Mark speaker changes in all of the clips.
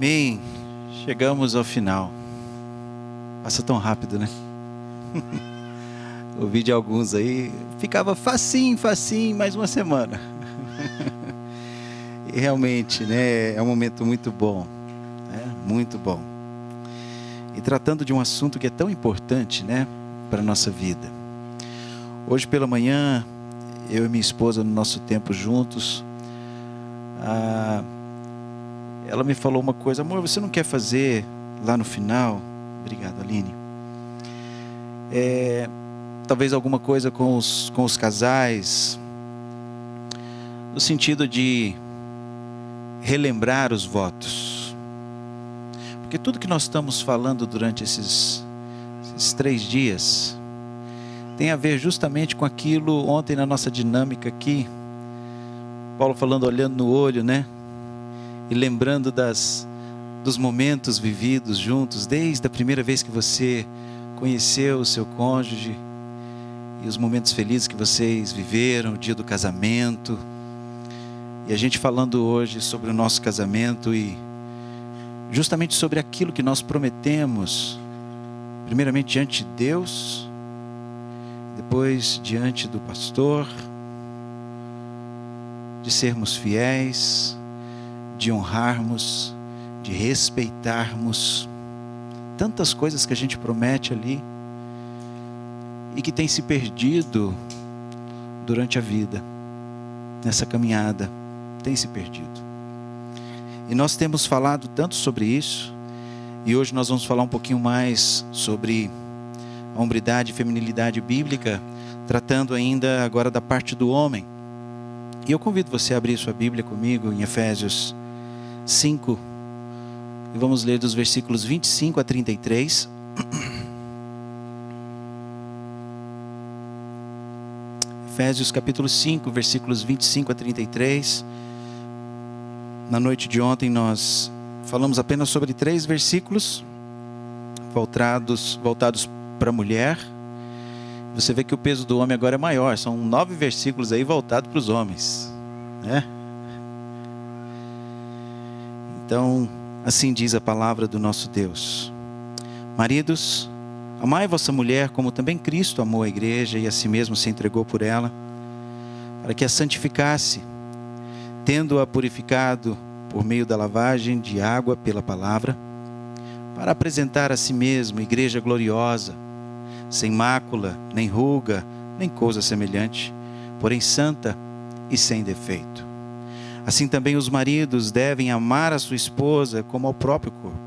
Speaker 1: Amém. Chegamos ao final. Passa tão rápido, né? Ouvi de alguns aí, ficava facinho, mais uma semana. E realmente, né, é um momento muito bom, né? Muito bom. E tratando de um assunto que é tão importante, né, para a nossa vida. Hoje pela manhã, eu e minha esposa, no nosso tempo juntos, ela me falou uma coisa: amor, você não quer fazer lá no final? Obrigado, Aline. Talvez alguma coisa com os casais, no sentido de relembrar os votos. Porque tudo que nós estamos falando durante esses 3 dias tem a ver justamente com aquilo. Ontem na nossa dinâmica aqui, Paulo falando, olhando no olho, né? E lembrando dos momentos vividos juntos, desde a primeira vez que você conheceu o seu cônjuge, e os momentos felizes que vocês viveram, o dia do casamento. E a gente falando hoje sobre o nosso casamento e justamente sobre aquilo que nós prometemos, primeiramente diante de Deus, depois diante do pastor, de sermos fiéis, de honrarmos, de respeitarmos. Tantas coisas que a gente promete ali e que tem se perdido durante a vida, nessa caminhada, tem se perdido. E nós temos falado tanto sobre isso, e hoje nós vamos falar um pouquinho mais sobre a hombridade e feminilidade bíblica, tratando ainda agora da parte do homem. E eu convido você a abrir sua Bíblia comigo em Efésios 5, e vamos ler dos versículos 25 a 33. Efésios capítulo 5, versículos 25 a 33. Na noite de ontem nós falamos apenas sobre 3 versículos voltados para a mulher. Você vê que o peso do homem agora é maior. São 9 versículos aí voltados para os homens, né? Então, assim diz a palavra do nosso Deus: maridos, amai vossa mulher como também Cristo amou a igreja e a si mesmo se entregou por ela, para que a santificasse, tendo-a purificado por meio da lavagem de água pela palavra, para apresentar a si mesmo igreja gloriosa, sem mácula, nem ruga, nem coisa semelhante, porém santa e sem defeito. Assim também os maridos devem amar a sua esposa como ao próprio corpo.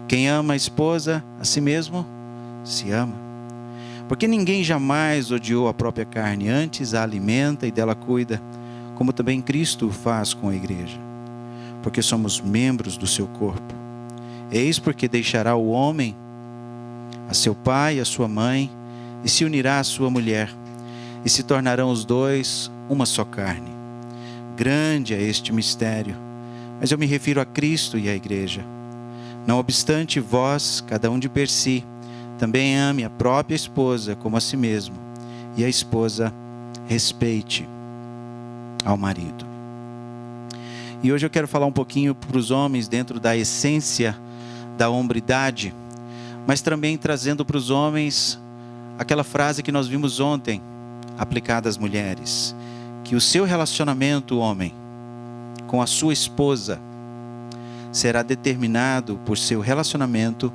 Speaker 1: Quem ama a esposa, a si mesmo se ama. Porque ninguém jamais odiou a própria carne, antes a alimenta e dela cuida, como também Cristo o faz com a igreja. Porque somos membros do seu corpo. Eis porque deixará o homem a seu pai e a sua mãe, e se unirá à sua mulher, e se tornarão os dois uma só carne. Grande é este mistério, mas eu me refiro a Cristo e à igreja. Não obstante, vós, cada um de per si, também ame a própria esposa como a si mesmo, e a esposa respeite ao marido. E hoje eu quero falar um pouquinho para os homens dentro da essência da hombridade, mas também trazendo para os homens aquela frase que nós vimos ontem, aplicada às mulheres: que o seu relacionamento, homem, com a sua esposa será determinado por seu relacionamento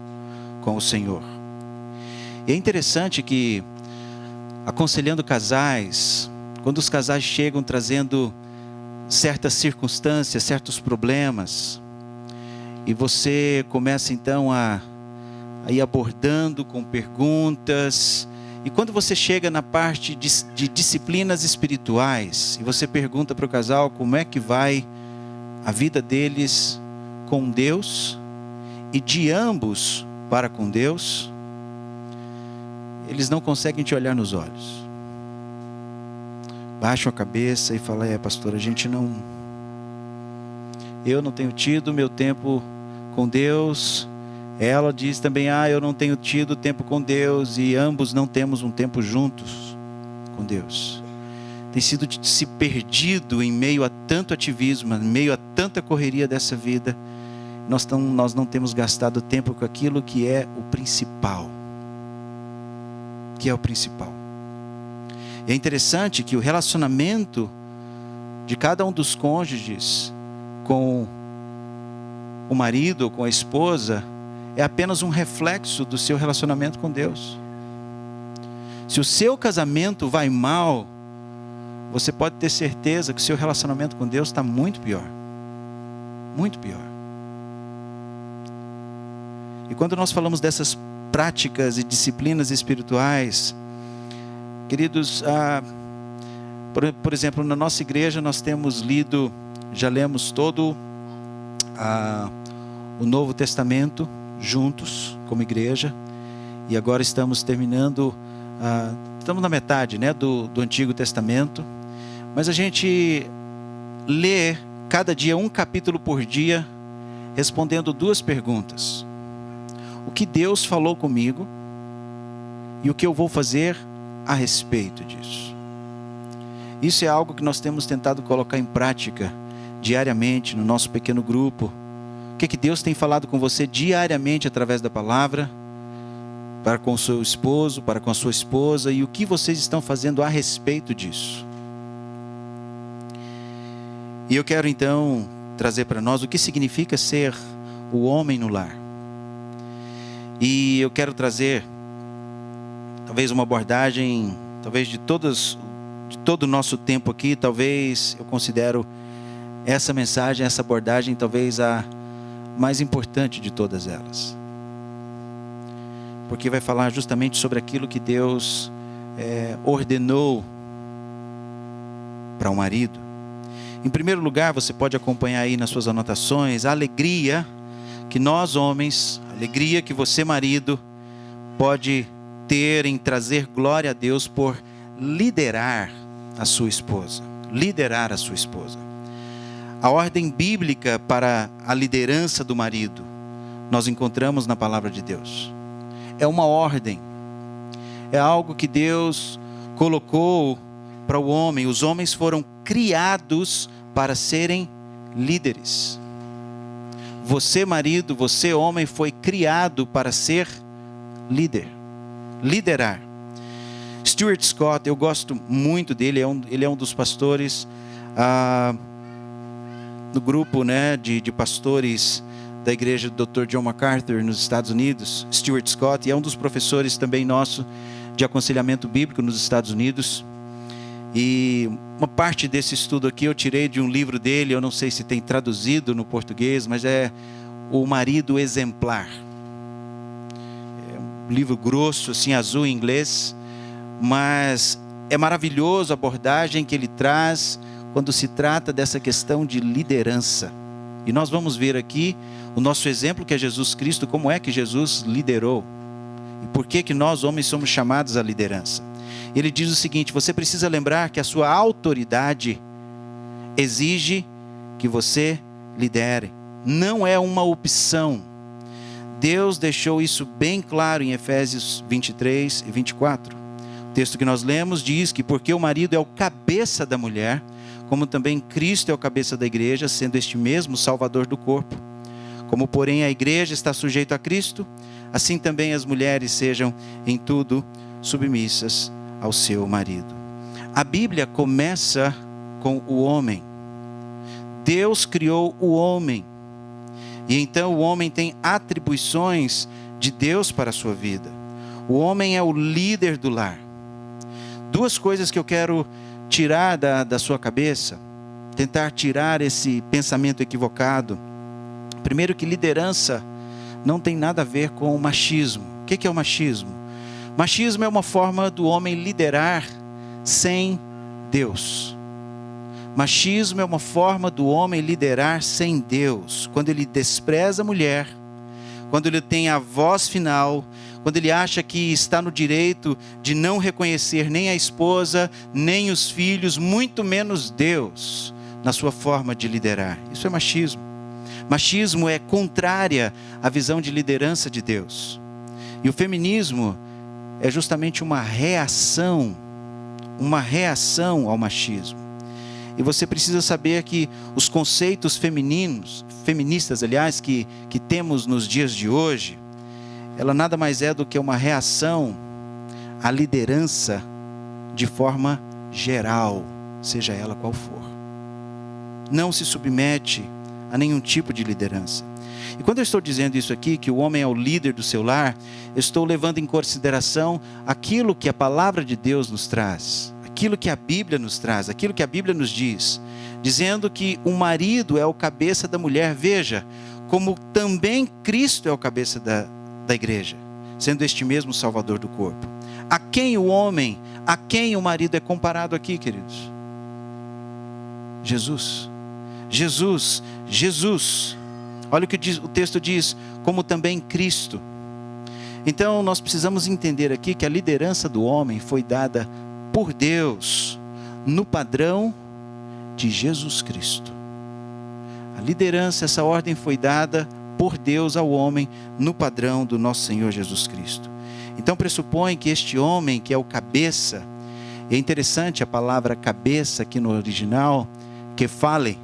Speaker 1: com o Senhor. E é interessante que, aconselhando casais, quando os casais chegam trazendo certas circunstâncias, certos problemas, e você começa então a ir abordando com perguntas, e quando você chega na parte de disciplinas espirituais, e você pergunta para o casal como é que vai a vida deles com Deus, e de ambos para com Deus, eles não conseguem te olhar nos olhos. Baixam a cabeça e falam: pastor, eu não tenho tido meu tempo com Deus. Ela diz também: eu não tenho tido tempo com Deus, e ambos não temos um tempo juntos com Deus. Tem sido se perdido em meio a tanto ativismo, em meio a tanta correria dessa vida, nós não temos gastado tempo com aquilo que é o principal. Que é o principal. E é interessante que o relacionamento de cada um dos cônjuges com o marido ou com a esposa é apenas um reflexo do seu relacionamento com Deus. Se o seu casamento vai mal, você pode ter certeza que o seu relacionamento com Deus está muito pior. Muito pior. E quando nós falamos dessas práticas e disciplinas espirituais, queridos, por exemplo, na nossa igreja nós temos lido, já lemos todo o Novo Testamento juntos como igreja, e agora estamos terminando, estamos na metade, né, do Antigo Testamento, mas a gente lê cada dia um capítulo por dia, respondendo 2 perguntas: o que Deus falou comigo e o que eu vou fazer a respeito disso. Isso é algo que nós temos tentado colocar em prática diariamente no nosso pequeno grupo. O que Deus tem falado com você diariamente através da palavra, para com o seu esposo, para com a sua esposa, e o que vocês estão fazendo a respeito disso. E eu quero então trazer para nós o que significa ser o homem no lar. E eu quero trazer talvez uma abordagem, talvez de todo o nosso tempo aqui, talvez eu considero essa mensagem, essa abordagem talvez a mais importante de todas elas, porque vai falar justamente sobre aquilo que Deus ordenou para o marido. Em primeiro lugar, você pode acompanhar aí nas suas anotações a alegria que nós homens, a alegria que você marido pode ter em trazer glória a Deus por liderar a sua esposa. Liderar a sua esposa. A ordem bíblica para a liderança do marido nós encontramos na palavra de Deus. É uma ordem. É algo que Deus colocou para o homem. Os homens foram criados para serem líderes. Você, marido, você, homem, foi criado para ser líder. Liderar. Stuart Scott, eu gosto muito dele, ele é um dos pastores no grupo, né, de pastores da igreja do Dr. John MacArthur nos Estados Unidos. Stuart Scott, e é um dos professores também nosso de aconselhamento bíblico nos Estados Unidos. E uma parte desse estudo aqui eu tirei de um livro dele, eu não sei se tem traduzido no português, mas é O Marido Exemplar. É um livro grosso, assim, azul em inglês, mas é maravilhoso a abordagem que ele traz quando se trata dessa questão de liderança. E nós vamos ver aqui o nosso exemplo, que é Jesus Cristo, como é que Jesus liderou e por que nós homens somos chamados à liderança. Ele diz o seguinte: você precisa lembrar que a sua autoridade exige que você lidere. Não é uma opção. Deus deixou isso bem claro em Efésios 23 e 24. O texto que nós lemos diz que porque o marido é o cabeça da mulher, como também Cristo é o cabeça da igreja, sendo este mesmo Salvador do corpo. Como, porém, a igreja está sujeita a Cristo, assim também as mulheres sejam em tudo submissas ao seu marido. A Bíblia começa com o homem. Deus criou o homem. E então o homem tem atribuições de Deus para a sua vida. O homem é o líder do lar. 2 coisas que eu quero tirar da sua cabeça, tentar tirar esse pensamento equivocado. Primeiro, que liderança não tem nada a ver com o machismo. O que é o machismo? Machismo é uma forma do homem liderar sem Deus. Machismo é uma forma do homem liderar sem Deus. Quando ele despreza a mulher, quando ele tem a voz final, quando ele acha que está no direito de não reconhecer nem a esposa, nem os filhos, muito menos Deus, na sua forma de liderar. Isso é machismo. Machismo é contrária à visão de liderança de Deus. E o feminismo é justamente uma reação ao machismo. E você precisa saber que os conceitos feministas, aliás, que temos nos dias de hoje, ela nada mais é do que uma reação à liderança de forma geral, seja ela qual for. Não se submete a nenhum tipo de liderança. E quando eu estou dizendo isso aqui, que o homem é o líder do seu lar, eu estou levando em consideração aquilo que a palavra de Deus nos traz, aquilo que a Bíblia nos traz, aquilo que a Bíblia nos diz, dizendo que o marido é o cabeça da mulher. Veja, como também Cristo é o cabeça da igreja, sendo este mesmo Salvador do corpo. A quem o homem, a quem o marido é comparado aqui, queridos? Jesus. Jesus, Jesus. Olha o que o texto diz, como também Cristo. Então nós precisamos entender aqui que a liderança do homem foi dada por Deus no padrão de Jesus Cristo. A liderança, essa ordem foi dada por Deus ao homem no padrão do nosso Senhor Jesus Cristo. Então pressupõe que este homem, que é o cabeça, e é interessante a palavra cabeça aqui no original, kefale,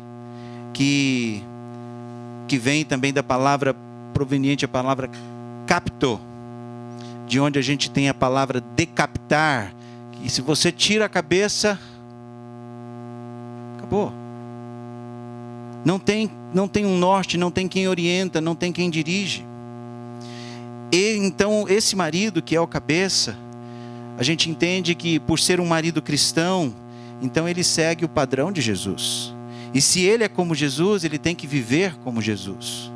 Speaker 1: que vem também da palavra proveniente, a palavra capto, de onde a gente tem a palavra decapitar, que se você tira a cabeça, acabou. Não tem um norte, não tem quem orienta, não tem quem dirige. E então esse marido que é o cabeça, a gente entende que por ser um marido cristão, então ele segue o padrão de Jesus. E se ele é como Jesus, ele tem que viver como Jesus.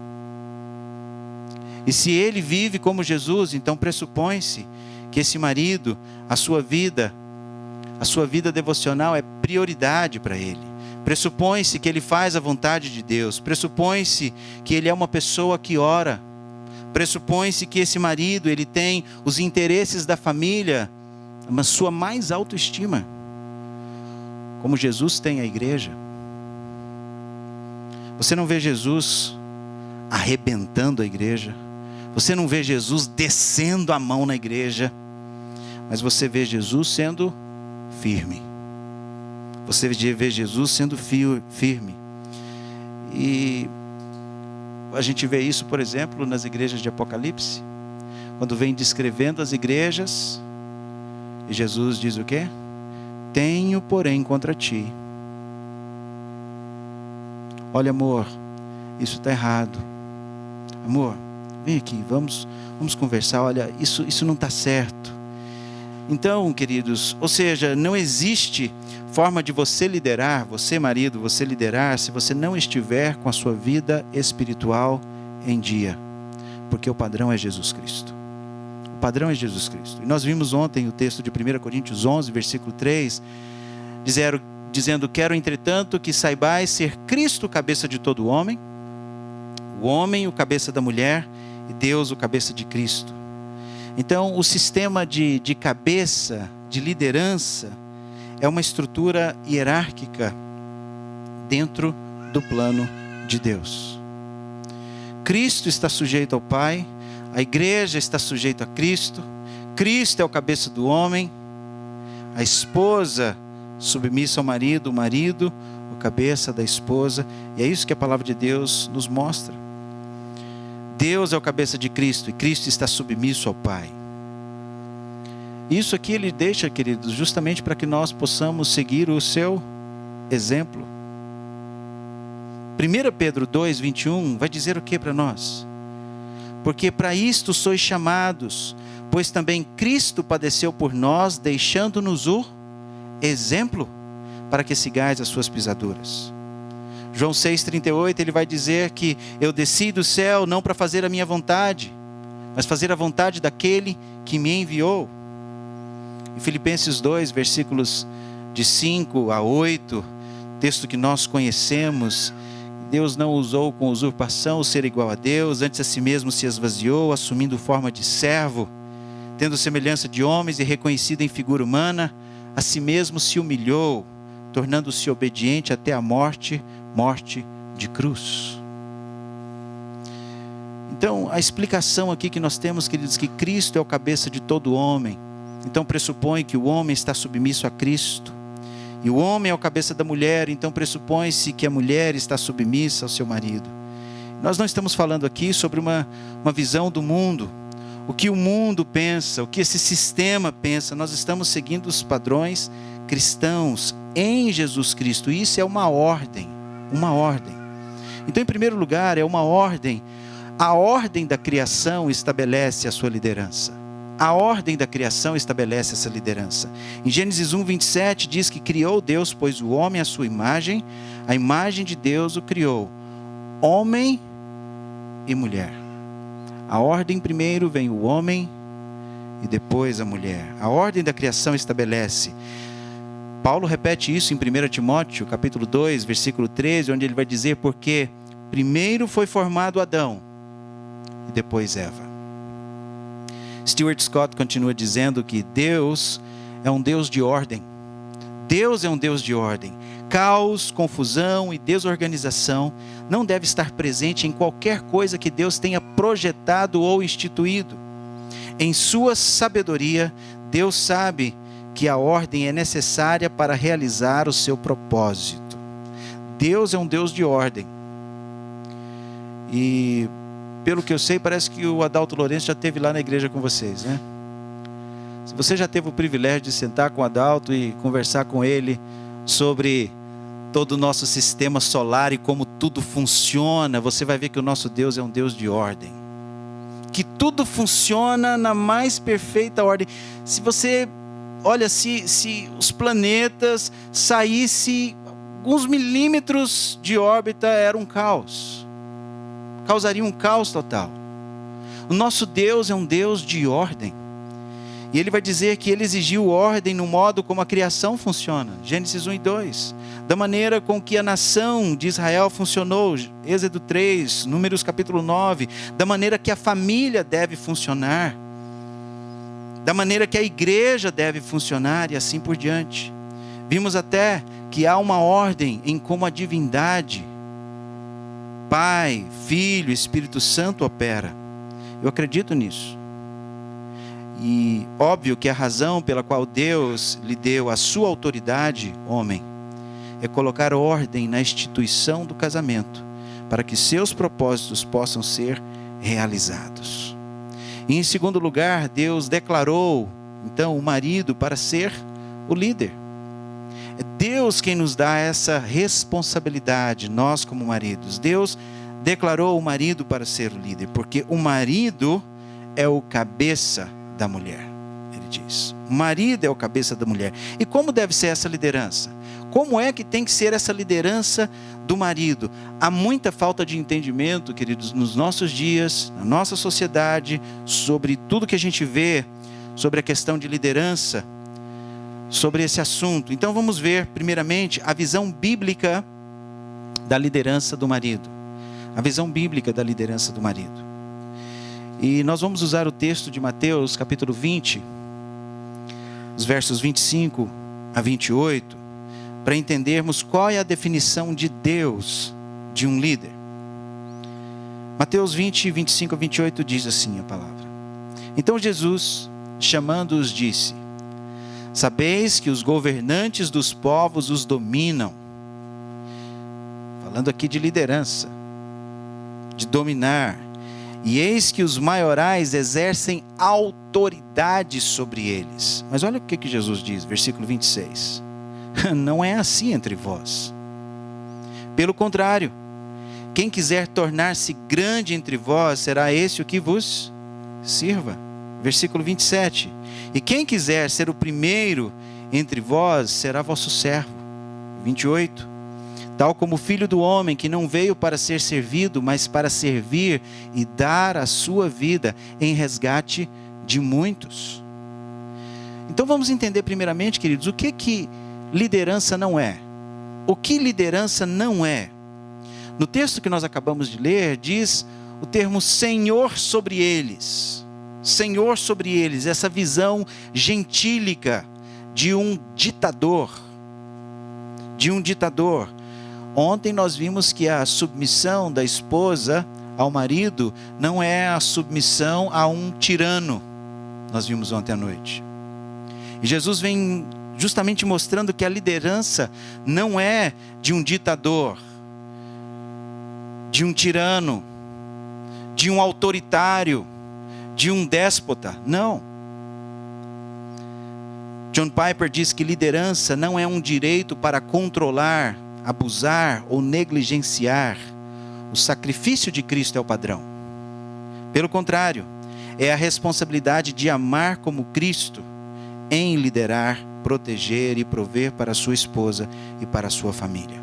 Speaker 1: E se ele vive como Jesus, então pressupõe-se que esse marido, a sua vida devocional é prioridade para ele. Pressupõe-se que ele faz a vontade de Deus. Pressupõe-se que ele é uma pessoa que ora. Pressupõe-se que esse marido, ele tem os interesses da família, uma sua mais autoestima, como Jesus tem a igreja. Você não vê Jesus arrebentando a igreja. Você não vê Jesus descendo a mão na igreja. Mas você vê Jesus sendo firme. Você vê Jesus sendo firme. E a gente vê isso, por exemplo, nas igrejas de Apocalipse. Quando vem descrevendo as igrejas, e Jesus diz o quê? Tenho, porém, contra ti. Olha, amor, isso está errado. Amor, vem aqui, vamos conversar. Olha, isso não está certo. Então, queridos, ou seja, não existe forma de você liderar, você marido, você liderar, se você não estiver com a sua vida espiritual em dia. Porque o padrão é Jesus Cristo. O padrão é Jesus Cristo. E nós vimos ontem o texto de 1 Coríntios 11, versículo 3, dizendo, quero entretanto que saibais ser Cristo o cabeça de todo homem, o homem o cabeça da mulher e Deus o cabeça de Cristo. Então o sistema de cabeça, de liderança, é uma estrutura hierárquica dentro do plano de Deus. Cristo está sujeito ao Pai, a igreja está sujeita a Cristo, Cristo é o cabeça do homem, a esposa submissa ao marido, o marido, o cabeça da esposa, e é isso que a palavra de Deus nos mostra. Deus é o cabeça de Cristo, e Cristo está submisso ao Pai. Isso aqui ele deixa, queridos, justamente para que nós possamos seguir o seu exemplo. 1 Pedro 2, 21, vai dizer o que para nós? Porque para isto sois chamados, pois também Cristo padeceu por nós, deixando-nos o exemplo para que sigais as suas pisaduras. João 6,38, ele vai dizer que eu desci do céu não para fazer a minha vontade, mas fazer a vontade daquele que me enviou. Em Filipenses 2, versículos de 5 a 8, texto que nós conhecemos, Deus não usou com usurpação o ser igual a Deus, antes a si mesmo se esvaziou, assumindo forma de servo, tendo semelhança de homens e reconhecido em figura humana, a si mesmo se humilhou, tornando-se obediente até a morte de cruz. Então, a explicação aqui que nós temos, queridos, que Cristo é o cabeça de todo homem. Então, pressupõe que o homem está submisso a Cristo. E o homem é o cabeça da mulher, então pressupõe-se que a mulher está submissa ao seu marido. Nós não estamos falando aqui sobre uma visão do mundo, o que o mundo pensa, o que esse sistema pensa. Nós estamos seguindo os padrões cristãos em Jesus Cristo. E isso é uma ordem, uma ordem. Então, em primeiro lugar, é uma ordem. A ordem da criação estabelece a sua liderança. A ordem da criação estabelece essa liderança. Em Gênesis 1:27 diz que criou Deus, pois o homem à sua imagem, a imagem de Deus o criou, homem e mulher. A ordem primeiro vem o homem e depois a mulher. A ordem da criação estabelece. Paulo repete isso em 1 Timóteo, capítulo 2, versículo 13, onde ele vai dizer: porque primeiro foi formado Adão e depois Eva. Stuart Scott continua dizendo que Deus é um Deus de ordem. Deus é um Deus de ordem. Caos, confusão e desorganização não deve estar presente em qualquer coisa que Deus tenha projetado ou instituído. Em sua sabedoria, Deus sabe que a ordem é necessária para realizar o seu propósito. Deus é um Deus de ordem. E pelo que eu sei, parece que o Adalto Lourenço já esteve lá na igreja com vocês, né? Se você já teve o privilégio de sentar com o Adalto e conversar com ele sobre todo o nosso sistema solar e como tudo funciona, você vai ver que o nosso Deus é um Deus de ordem. Que tudo funciona na mais perfeita ordem. Se você olha, se os planetas saíssem alguns milímetros de órbita, era um caos. Causaria um caos total. O nosso Deus é um Deus de ordem. E ele vai dizer que ele exigiu ordem no modo como a criação funciona. Gênesis 1 e 2. Da maneira com que a nação de Israel funcionou. Êxodo 3, Números capítulo 9. Da maneira que a família deve funcionar. Da maneira que a igreja deve funcionar e assim por diante. Vimos até que há uma ordem em como a divindade, Pai, Filho, Espírito Santo opera. Eu acredito nisso. E óbvio que a razão pela qual Deus lhe deu a sua autoridade, homem, é colocar ordem na instituição do casamento, para que seus propósitos possam ser realizados. E em segundo lugar, Deus declarou, então, o marido para ser o líder. É Deus quem nos dá essa responsabilidade, nós como maridos. Deus declarou o marido para ser o líder, porque o marido é o cabeça da mulher, ele diz. O marido é o cabeça da mulher. E como deve ser essa liderança? Como é que tem que ser essa liderança do marido? Há muita falta de entendimento, queridos, nos nossos dias, na nossa sociedade, sobre tudo que a gente vê, sobre a questão de liderança, sobre esse assunto. Então vamos ver, primeiramente, a visão bíblica da liderança do marido. A visão bíblica da liderança do marido. E nós vamos usar o texto de Mateus, capítulo 20, os versos 25 a 28, para entendermos qual é a definição de Deus de um líder. Mateus 20, 25 a 28 diz assim a palavra: Então Jesus, chamando-os, disse: Sabeis que os governantes dos povos os dominam. Falando aqui de liderança, de dominar. E eis que os maiorais exercem autoridade sobre eles. Mas olha o que Jesus diz, versículo 26. Não é assim entre vós. Pelo contrário, quem quiser tornar-se grande entre vós, será esse o que vos sirva. Versículo 27. E quem quiser ser o primeiro entre vós, será vosso servo. 28. Tal como o Filho do Homem, que não veio para ser servido, mas para servir e dar a sua vida em resgate de muitos. Então vamos entender primeiramente, queridos, o que liderança não é. O que liderança não é? No texto que nós acabamos de ler, diz o termo Senhor sobre eles. Senhor sobre eles, essa visão gentílica de um ditador. De um ditador. Ontem nós vimos que a submissão da esposa ao marido não é a submissão a um tirano. Nós vimos ontem à noite. E Jesus vem justamente mostrando que a liderança não é de um ditador, de um tirano, de um autoritário, de um déspota. Não. John Piper diz que liderança não é um direito para controlar, abusar ou negligenciar. O sacrifício de Cristo é o padrão. Pelo contrário, é a responsabilidade de amar como Cristo, em liderar, proteger e prover para a sua esposa e para a sua família.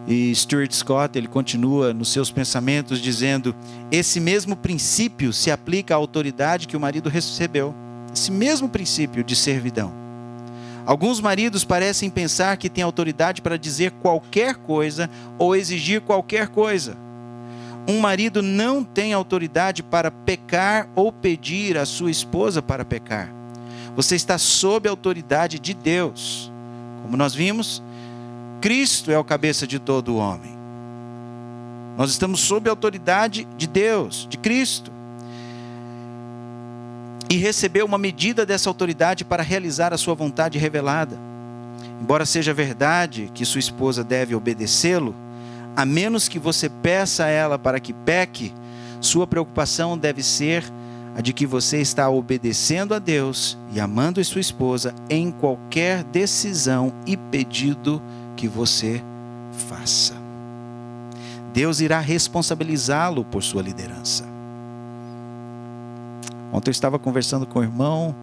Speaker 1: E Stuart Scott, ele continua nos seus pensamentos dizendo: esse mesmo princípio se aplica à autoridade que o marido recebeu. Esse mesmo princípio de servidão. Alguns maridos parecem pensar que têm autoridade para dizer qualquer coisa ou exigir qualquer coisa. Um marido não tem autoridade para pecar ou pedir à sua esposa para pecar. Você está sob a autoridade de Deus. Como nós vimos, Cristo é o cabeça de todo homem. Nós estamos sob a autoridade de Deus, de Cristo. E recebeu uma medida dessa autoridade para realizar a sua vontade revelada. Embora seja verdade que sua esposa deve obedecê-lo, a menos que você peça a ela para que peque, sua preocupação deve ser a de que você está obedecendo a Deus e amando a sua esposa em qualquer decisão e pedido que você faça. Deus irá responsabilizá-lo por sua liderança. Ontem eu estava conversando com o irmão,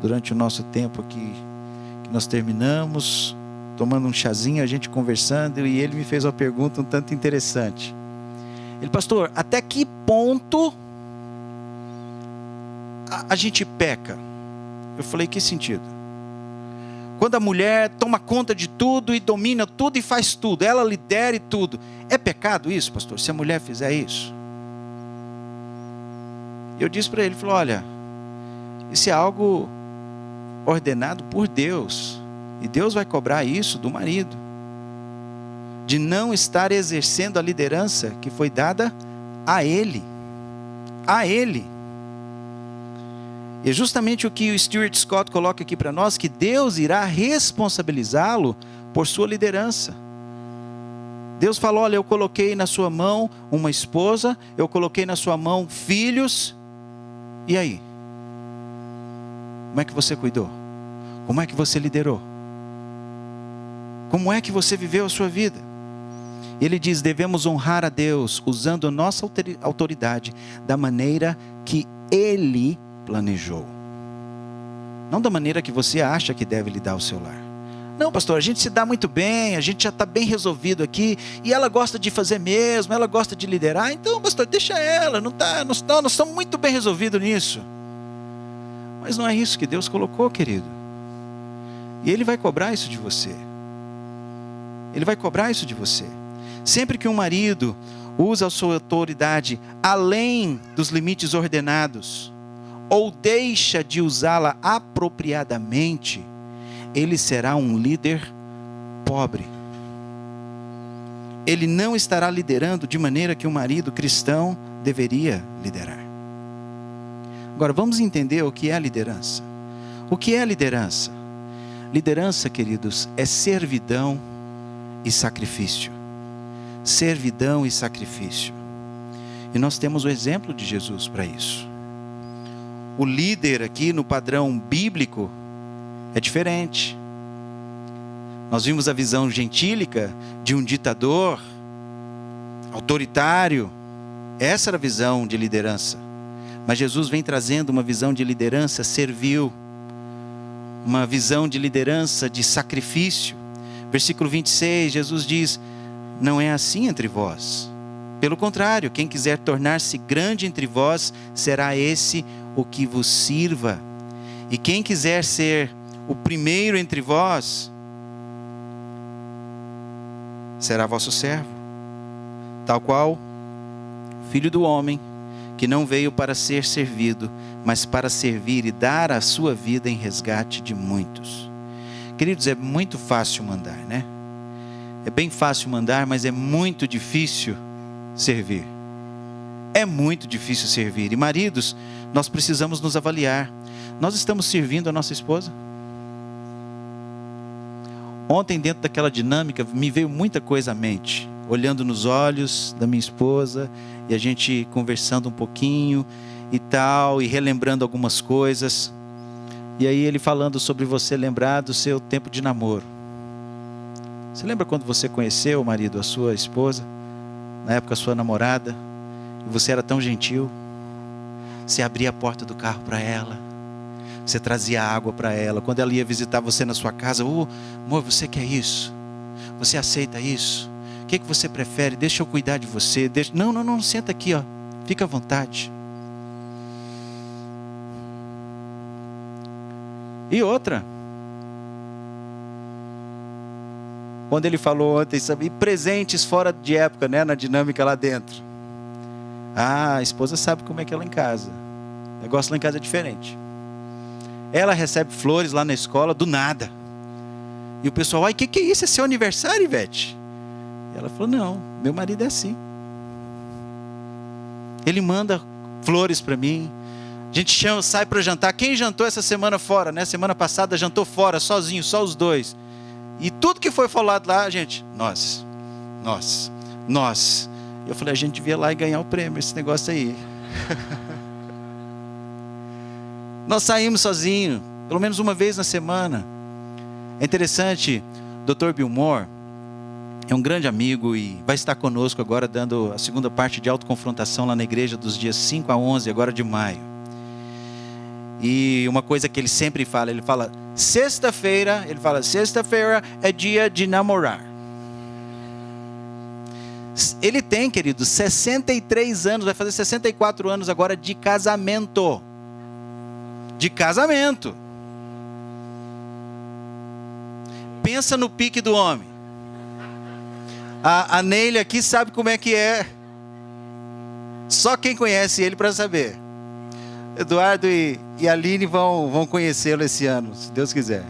Speaker 1: durante o nosso tempo aqui, que nós terminamos, tomando um chazinho, a gente conversando, e ele me fez uma pergunta um tanto interessante. Ele: pastor, até que ponto a gente peca? Eu falei: que sentido? Quando a mulher toma conta de tudo e domina tudo e faz tudo, ela lidera tudo, é pecado isso, pastor, se a mulher fizer isso? Eu disse para ele, falou: olha, isso é algo ordenado por Deus, e Deus vai cobrar isso do marido, de não estar exercendo a liderança que foi dada a ele. A ele. E é justamente o que o Stuart Scott coloca aqui para nós, que Deus irá responsabilizá-lo por sua liderança. Deus falou: olha, eu coloquei na sua mão uma esposa, eu coloquei na sua mão filhos, e aí? Como é que você cuidou? Como é que você liderou? Como é que você viveu a sua vida? Ele diz: devemos honrar a Deus usando a nossa autoridade da maneira que Ele planejou. Não da maneira que você acha que deve lidar o seu lar. Não, pastor, a gente se dá muito bem, a gente já está bem resolvido aqui, e ela gosta de fazer mesmo, ela gosta de liderar, então, pastor, deixa ela, nós estamos muito bem resolvidos nisso. Mas não é isso que Deus colocou, querido. E Ele vai cobrar isso de você. Ele vai cobrar isso de você. Sempre que um marido usa a sua autoridade além dos limites ordenados, ou deixa de usá-la apropriadamente, ele será um líder pobre. Ele não estará liderando de maneira que um marido cristão deveria liderar. Agora vamos entender o que é a liderança. O que é a liderança? Liderança, queridos, é servidão e sacrifício. Servidão e sacrifício. E nós temos o exemplo de Jesus para isso. O líder aqui no padrão bíblico é diferente. Nós vimos a visão gentílica de um ditador autoritário. Essa era a visão de liderança. Mas Jesus vem trazendo uma visão de liderança servil, uma visão de liderança de sacrifício. Versículo 26, Jesus diz: não é assim entre vós. Pelo contrário, quem quiser tornar-se grande entre vós, será esse o que vos sirva. E quem quiser ser o primeiro entre vós, será vosso servo. Tal qual o Filho do Homem, que não veio para ser servido, mas para servir e dar a sua vida em resgate de muitos. Queridos, é muito fácil mandar, né? É bem fácil mandar, mas é muito difícil servir. É muito difícil servir. E maridos, nós precisamos nos avaliar. Nós estamos servindo a nossa esposa? Ontem, dentro daquela dinâmica, me veio muita coisa à mente, olhando nos olhos da minha esposa, e a gente conversando um pouquinho e tal, e relembrando algumas coisas. E aí ele falando sobre você lembrar do seu tempo de namoro. Você lembra quando você conheceu o marido, a sua esposa, na época a sua namorada, e você era tão gentil? Você abria a porta do carro para ela, você trazia água para ela. Quando ela ia visitar você na sua casa, amor, você quer isso? Você aceita isso? O que você prefere? Deixa eu cuidar de você. Não, senta aqui, ó. Fica à vontade. E outra, quando ele falou ontem, sabe, presentes fora de época, né, na dinâmica lá dentro. A esposa sabe como é que é lá em casa. O negócio lá em casa é diferente. Ela recebe flores lá na escola do nada. E o pessoal, o que é isso? É seu aniversário, Ivete? E ela falou, não, meu marido é assim. Ele manda flores para mim. A gente sai para jantar. Quem jantou essa semana fora, né? Semana passada jantou fora, sozinho, só os dois. E tudo que foi falado lá, gente, nós. Eu falei, a gente devia ir lá e ganhar o prêmio, esse negócio aí. Nós saímos sozinhos, pelo menos uma vez na semana. É interessante, Dr. Bill Moore é um grande amigo e vai estar conosco agora dando a segunda parte de autoconfrontação lá na igreja dos dias 5 a 11, agora de maio. E uma coisa que ele sempre fala, ele fala, sexta-feira é dia de namorar. Ele tem, querido, 63 anos, vai fazer 64 anos agora de casamento. De casamento. Pensa no pique do homem. A Neile aqui sabe como é que é. Só quem conhece ele para saber. Eduardo e a Aline vão conhecê-lo esse ano, se Deus quiser.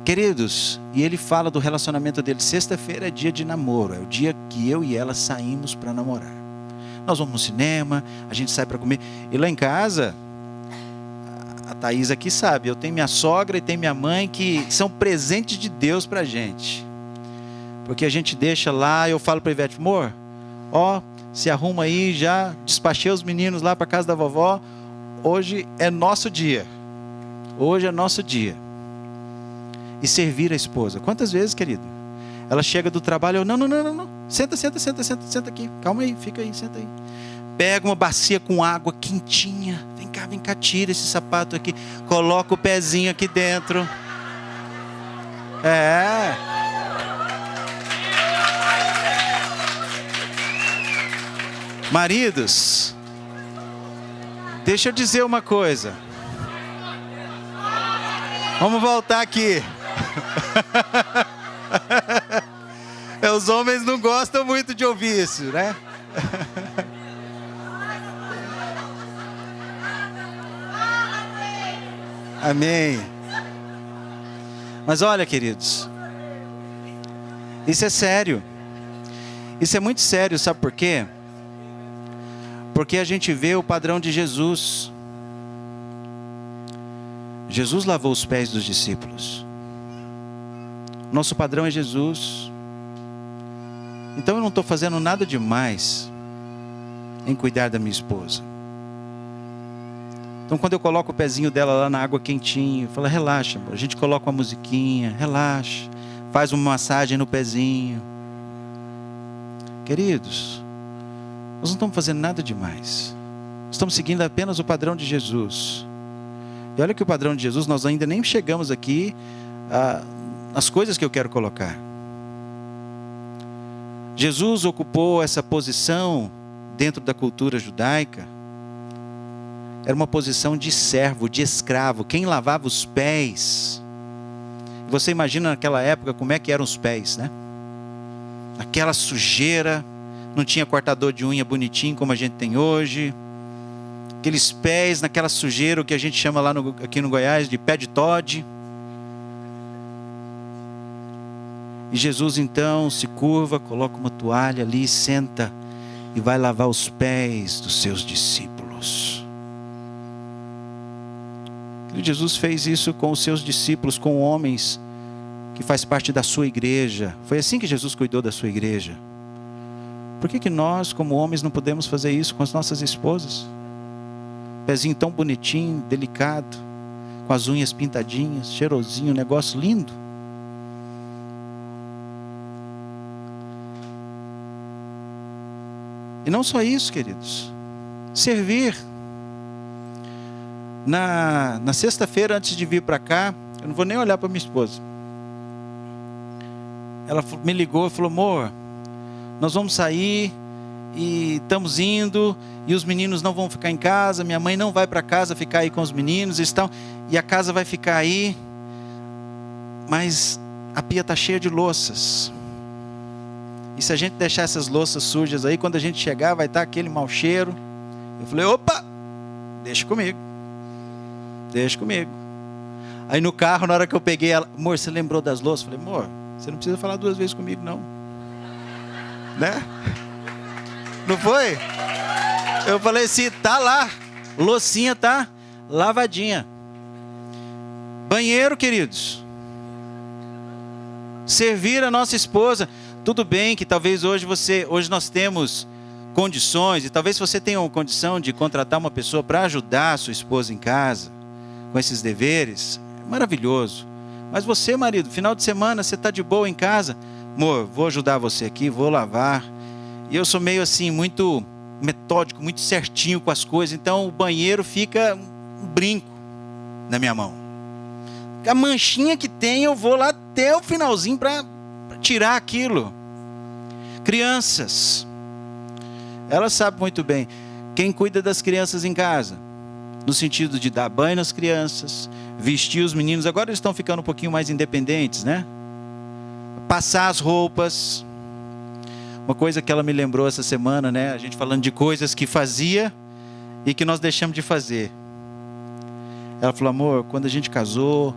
Speaker 1: Queridos, e ele fala do relacionamento dele. Sexta-feira é dia de namoro, é o dia que eu e ela saímos para namorar. Nós vamos no cinema, a gente sai para comer. E lá em casa, a Thaís aqui sabe, eu tenho minha sogra e tenho minha mãe que são presentes de Deus para a gente. Porque a gente deixa lá, eu falo para a Ivete, amor, se arruma aí, já despachei os meninos lá para casa da vovó. Hoje é nosso dia. Hoje é nosso dia. E servir a esposa. Quantas vezes, querido? Ela chega do trabalho, eu, não. Senta aqui. Calma aí, fica aí, senta aí. Pega uma bacia com água quentinha. Vem cá, tira esse sapato aqui. Coloca o pezinho aqui dentro. Maridos, deixa eu dizer uma coisa. Vamos voltar aqui. Os homens não gostam muito de ouvir isso, né? Amém. Mas olha, queridos, isso é sério. Isso é muito sério, sabe por quê? Porque a gente vê o padrão de Jesus. Jesus lavou os pés dos discípulos. Nosso padrão é Jesus. Então eu não estou fazendo nada demais em cuidar da minha esposa. Então quando eu coloco o pezinho dela lá na água quentinha, eu falo, relaxa, amor. A gente coloca uma musiquinha, relaxa. Faz uma massagem no pezinho. Queridos, nós não estamos fazendo nada demais. Estamos seguindo apenas o padrão de Jesus. E olha que o padrão de Jesus, nós ainda nem chegamos aqui às coisas que eu quero colocar. Jesus ocupou essa posição dentro da cultura judaica. Era uma posição de servo, de escravo. Quem lavava os pés. Você imagina naquela época como é que eram os pés, né? Aquela sujeira. Não tinha cortador de unha bonitinho como a gente tem hoje. Aqueles pés naquela sujeira, o que a gente chama lá aqui no Goiás de pé de Todd. E Jesus então se curva, coloca uma toalha ali, senta e vai lavar os pés dos seus discípulos. E Jesus fez isso com os seus discípulos, com homens que faz parte da sua igreja. Foi assim que Jesus cuidou da sua igreja. Por que nós, como homens, não podemos fazer isso com as nossas esposas? Pezinho tão bonitinho, delicado, com as unhas pintadinhas, cheirosinho, negócio lindo. E não só isso, queridos. Servir. Na sexta-feira, antes de vir para cá, eu não vou nem olhar para minha esposa. Ela me ligou e falou: amor, nós vamos sair e estamos indo, e os meninos não vão ficar em casa, minha mãe não vai para casa ficar aí com os meninos, e a casa vai ficar aí, mas a pia está cheia de louças. E se a gente deixar essas louças sujas aí, quando a gente chegar, vai estar aquele mau cheiro. Eu falei: opa, deixa comigo. Aí no carro, na hora que eu peguei ela: amor, você lembrou das louças? Eu falei: amor, você não precisa falar 2 vezes comigo, não. Né? Não foi? Eu falei assim: tá lá, loucinha tá lavadinha. Banheiro, queridos. Servir a nossa esposa. Tudo bem que talvez hoje nós temos condições, e talvez você tenha uma condição de contratar uma pessoa para ajudar a sua esposa em casa, com esses deveres. É maravilhoso. Mas você, marido, final de semana, você está de boa em casa. Amor, vou ajudar você aqui, vou lavar. E eu sou meio assim, muito metódico, muito certinho com as coisas. Então o banheiro fica um brinco na minha mão. A manchinha que tem, eu vou lá até o finalzinho para tirar aquilo. Crianças. Ela sabe muito bem. Quem cuida das crianças em casa? No sentido de dar banho nas crianças, vestir os meninos. Agora eles estão ficando um pouquinho mais independentes, né? Passar as roupas. Uma coisa que ela me lembrou essa semana, né? A gente falando de coisas que fazia e que nós deixamos de fazer. Ela falou: amor, quando a gente casou,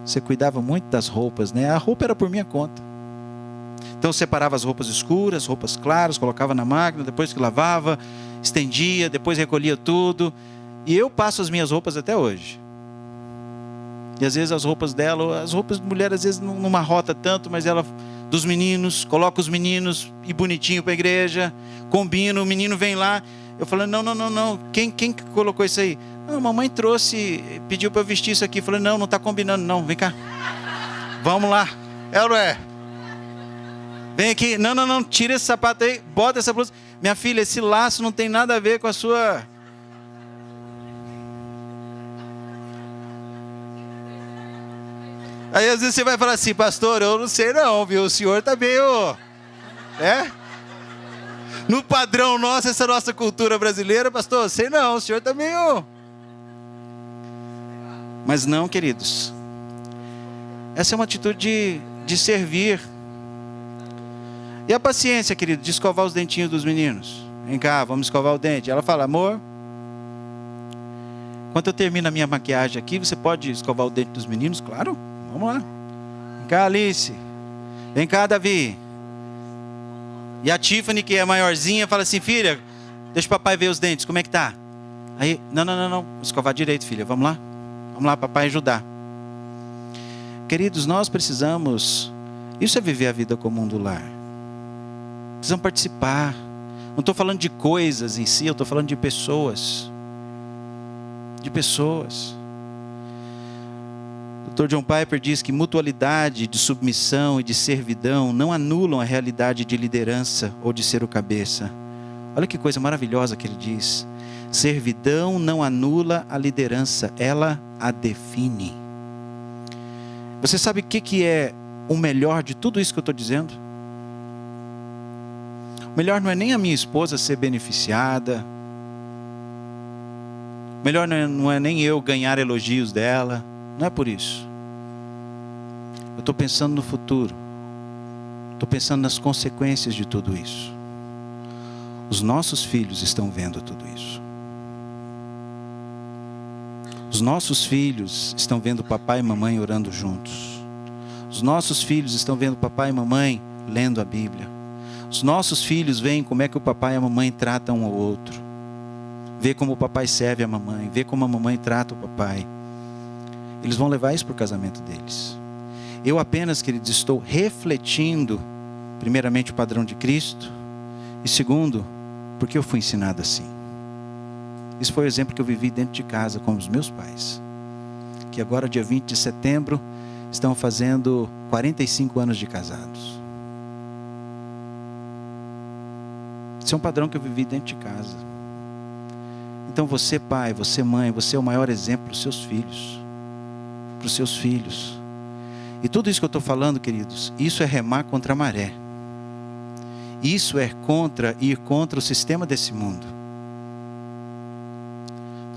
Speaker 1: você cuidava muito das roupas, né? A roupa era por minha conta. Então eu separava as roupas escuras, roupas claras, colocava na máquina, depois que lavava, estendia, depois recolhia tudo. E eu passo as minhas roupas até hoje. E às vezes as roupas dela, as roupas de mulher às vezes não amarrota tanto, mas ela, dos meninos, coloca os meninos e bonitinho para a igreja, combina, o menino vem lá. Eu falo: não, quem colocou isso aí? Não, mamãe trouxe, pediu para eu vestir isso aqui. Eu falei: não está combinando não, vem cá. Vamos lá. É ou não é? Vem aqui, não, tira esse sapato aí, bota essa blusa. Minha filha, esse laço não tem nada a ver com a sua... Aí às vezes você vai falar assim: pastor, eu não sei não, viu? O senhor tá meio... né? No padrão nosso, essa nossa cultura brasileira, pastor, sei não, o senhor tá meio... Mas não, queridos. Essa é uma atitude de servir. E a paciência, querido, de escovar os dentinhos dos meninos. Vem cá, vamos escovar o dente. Ela fala: amor, enquanto eu termino a minha maquiagem aqui, você pode escovar o dente dos meninos? Claro, vamos lá. Vem cá, Alice. Vem cá, Davi. E a Tiffany, que é maiorzinha, fala assim: filha, deixa o papai ver os dentes, como é que tá? Aí, não, escovar direito, filha, vamos lá, papai ajudar. Queridos, nós precisamos, isso é viver a vida comum do lar. Precisamos participar. Não estou falando de coisas em si, eu estou falando de pessoas. De pessoas. O Dr. John Piper diz que mutualidade de submissão e de servidão não anulam a realidade de liderança ou de ser o cabeça. Olha que coisa maravilhosa que ele diz. Servidão não anula a liderança, ela a define. Você sabe o que é o melhor de tudo isso que eu estou dizendo? O melhor não é nem a minha esposa ser beneficiada. O melhor não é nem eu ganhar elogios dela. Não é por isso. Eu estou pensando no futuro. Estou pensando nas consequências de tudo isso. Os nossos filhos estão vendo tudo isso. Os nossos filhos estão vendo papai e mamãe orando juntos. Os nossos filhos estão vendo papai e mamãe lendo a Bíblia. Os nossos filhos veem como é que o papai e a mamãe tratam um ao outro. Vê como o papai serve a mamãe. Vê como a mamãe trata o papai. Eles vão levar isso para o casamento deles. Eu apenas, queridos, estou refletindo, primeiramente, o padrão de Cristo, e segundo, porque eu fui ensinado assim. Isso foi o exemplo que eu vivi dentro de casa com os meus pais, que agora, dia 20 de setembro, estão fazendo 45 anos de casados. Esse é um padrão que eu vivi dentro de casa. Então você, pai, você, mãe, você é o maior exemplo para os seus filhos. Para os seus filhos. E tudo isso que eu estou falando, queridos, isso é remar contra a maré. Isso é ir contra o sistema desse mundo.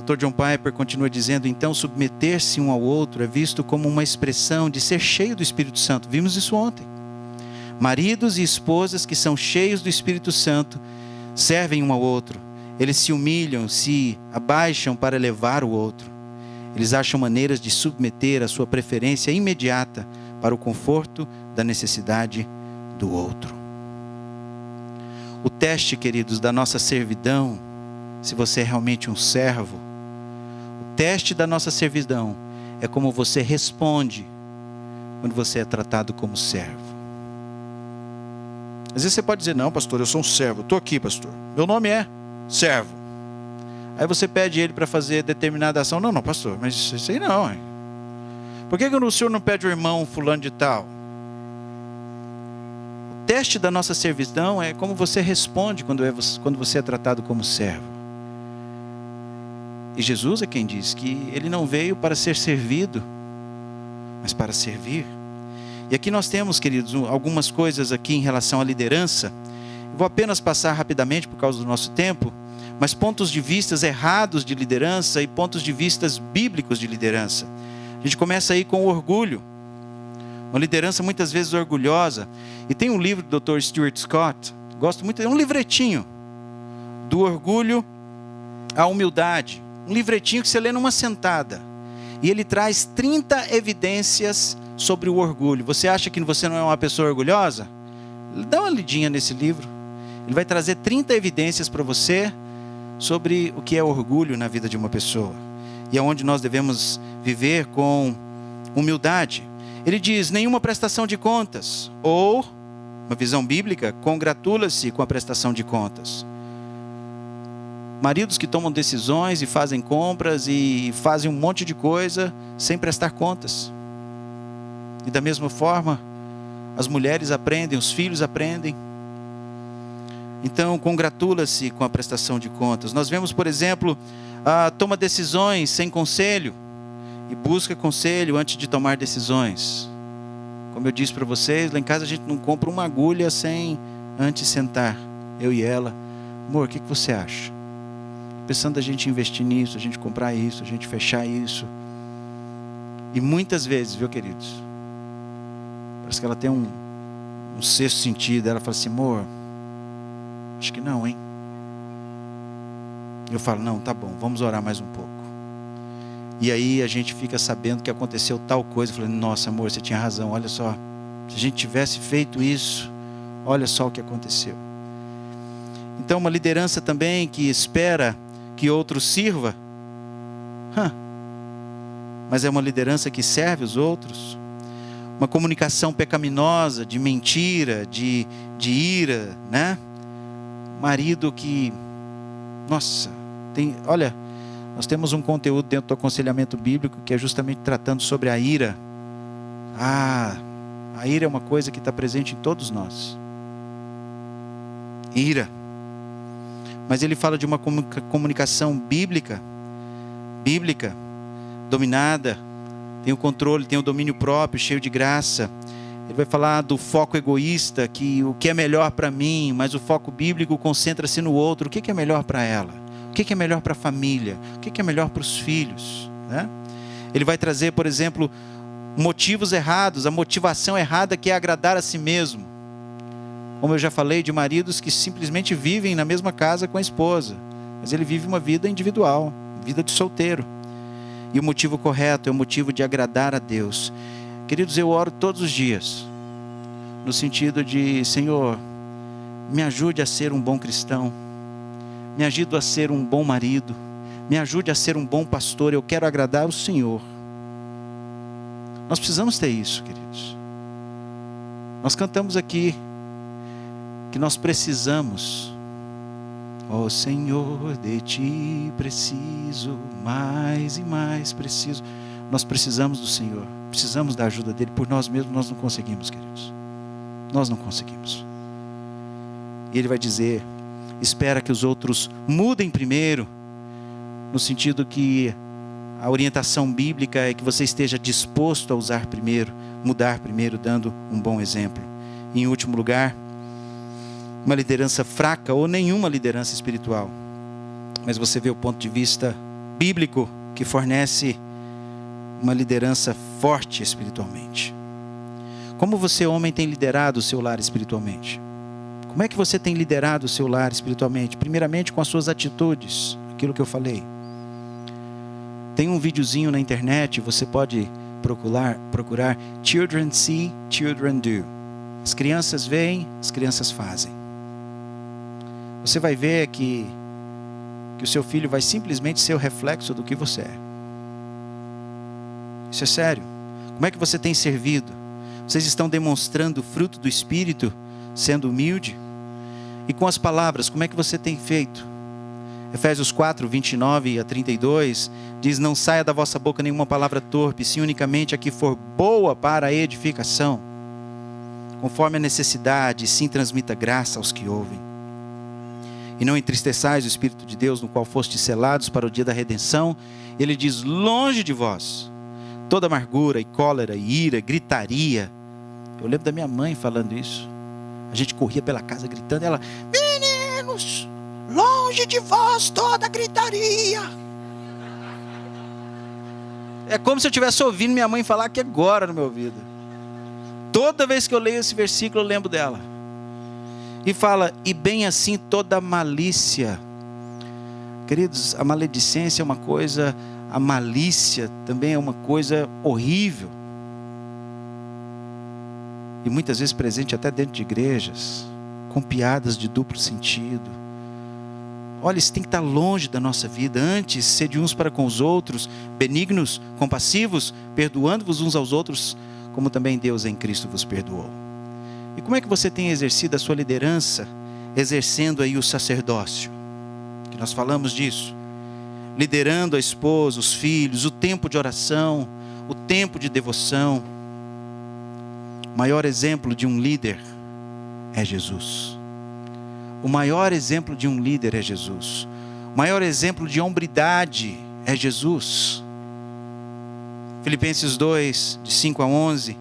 Speaker 1: Dr. John Piper continua dizendo, então submeter-se um ao outro é visto como uma expressão de ser cheio do Espírito Santo. Vimos isso ontem. Maridos e esposas que são cheios do Espírito Santo servem um ao outro. Eles se humilham, se abaixam para elevar o outro. Eles acham maneiras de submeter a sua preferência imediata para o conforto da necessidade do outro. O teste, queridos, da nossa servidão, se você é realmente um servo, o teste da nossa servidão é como você responde quando você é tratado como servo. Às vezes você pode dizer, não, pastor, eu sou um servo, estou aqui, pastor, meu nome é servo. Aí você pede ele para fazer determinada ação. Não, pastor, mas isso aí não. Hein? Por que o senhor não pede o irmão fulano de tal? O teste da nossa servidão é como você responde quando você é tratado como servo. E Jesus é quem diz que ele não veio para ser servido, mas para servir. E aqui nós temos, queridos, algumas coisas aqui em relação à liderança. Eu vou apenas passar rapidamente por causa do nosso tempo, mas pontos de vistas errados de liderança e pontos de vistas bíblicos de liderança. A gente começa aí com o orgulho. Uma liderança muitas vezes orgulhosa. E tem um livro do Dr. Stuart Scott, gosto muito, é um livretinho, do orgulho à humildade. Um livretinho que você lê numa sentada. E ele traz 30 evidências sobre o orgulho. Você acha que você não é uma pessoa orgulhosa? Dá uma lidinha nesse livro. Ele vai trazer 30 evidências para você sobre o que é orgulho na vida de uma pessoa. E é onde nós devemos viver com humildade. Ele diz, nenhuma prestação de contas. Ou, uma visão bíblica, congratula-se com a prestação de contas. Maridos que tomam decisões e fazem compras e fazem um monte de coisa sem prestar contas. E da mesma forma, as mulheres aprendem, os filhos aprendem. Então, congratula-se com a prestação de contas. Nós vemos, por exemplo, toma decisões sem conselho e busca conselho antes de tomar decisões. Como eu disse para vocês, lá em casa a gente não compra uma agulha sem antes sentar, eu e ela. Amor, o que você acha? Pensando a gente investir nisso, a gente comprar isso, a gente fechar isso. E muitas vezes, viu, queridos? Parece que ela tem um sexto sentido. Ela fala assim, amor, acho que não, hein? Eu falo, não, tá bom, vamos orar mais um pouco. E aí a gente fica sabendo que aconteceu tal coisa. Eu falei, nossa, amor, você tinha razão, olha só. Se a gente tivesse feito isso, olha só o que aconteceu. Então, uma liderança também que espera que outro sirva, mas é uma liderança que serve os outros. Uma comunicação pecaminosa, de mentira, de ira, né? Marido que, nossa, olha, nós temos um conteúdo dentro do aconselhamento bíblico que é justamente tratando sobre a ira. A ira é uma coisa que está presente em todos nós. Ira. Mas ele fala de uma comunicação bíblica, dominada, tem o controle, tem o domínio próprio, cheio de graça. Ele vai falar do foco egoísta, que o que é melhor para mim, mas o foco bíblico concentra-se no outro. O que é melhor para ela? O que é melhor para a família? O que é melhor para os filhos? Né? Ele vai trazer, por exemplo, motivos errados, a motivação errada que é agradar a si mesmo. Como eu já falei, de maridos que simplesmente vivem na mesma casa com a esposa, mas ele vive uma vida individual, vida de solteiro. E o motivo correto é o motivo de agradar a Deus. Queridos, eu oro todos os dias, no sentido de, Senhor, me ajude a ser um bom cristão, me ajude a ser um bom marido, me ajude a ser um bom pastor, eu quero agradar o Senhor. Nós precisamos ter isso, queridos. Nós cantamos aqui que nós precisamos. Ó Senhor, de Ti preciso, mais e mais preciso. Nós precisamos do Senhor, precisamos da ajuda dEle. Por nós mesmos nós não conseguimos, queridos. Nós não conseguimos. E Ele vai dizer, espera que os outros mudem primeiro, no sentido que a orientação bíblica é que você esteja disposto a usar primeiro, mudar primeiro, dando um bom exemplo. E em último lugar, uma liderança fraca ou nenhuma liderança espiritual. Mas você vê o ponto de vista bíblico que fornece uma liderança forte espiritualmente. Como você, homem, tem liderado o seu lar espiritualmente? Como é que você tem liderado o seu lar espiritualmente? Primeiramente com as suas atitudes, aquilo que eu falei. Tem um videozinho na internet, você pode procurar Children See, Children Do. As crianças veem, as crianças fazem. Você vai ver que o seu filho vai simplesmente ser o reflexo do que você é. Isso é sério. Como é que você tem servido? Vocês estão demonstrando o fruto do Espírito, sendo humilde? E com as palavras, como é que você tem feito? Efésios 4, 29 a 32, diz, não saia da vossa boca nenhuma palavra torpe, sim unicamente a que for boa para a edificação. Conforme a necessidade, sim transmita graça aos que ouvem. E não entristeçais o Espírito de Deus, no qual fostes selados para o dia da redenção. Ele diz, longe de vós toda amargura e cólera e ira, gritaria. Eu lembro da minha mãe falando isso. A gente corria pela casa gritando, ela, meninos, longe de vós toda gritaria. É como se eu estivesse ouvindo minha mãe falar aqui agora no meu ouvido. Toda vez que eu leio esse versículo eu lembro dela. E fala, e bem assim toda malícia. Queridos, a maledicência é uma coisa, a malícia também é uma coisa horrível. E muitas vezes presente até dentro de igrejas, com piadas de duplo sentido. Olha, isso tem que estar longe da nossa vida. Antes, sede uns para com os outros, benignos, compassivos, perdoando-vos uns aos outros, como também Deus em Cristo vos perdoou. E como é que você tem exercido a sua liderança, exercendo aí o sacerdócio? Que nós falamos disso. Liderando a esposa, os filhos, o tempo de oração, o tempo de devoção. O maior exemplo de um líder é Jesus. O maior exemplo de um líder é Jesus. O maior exemplo de hombridade é Jesus. Filipenses 2, de 5 a 11,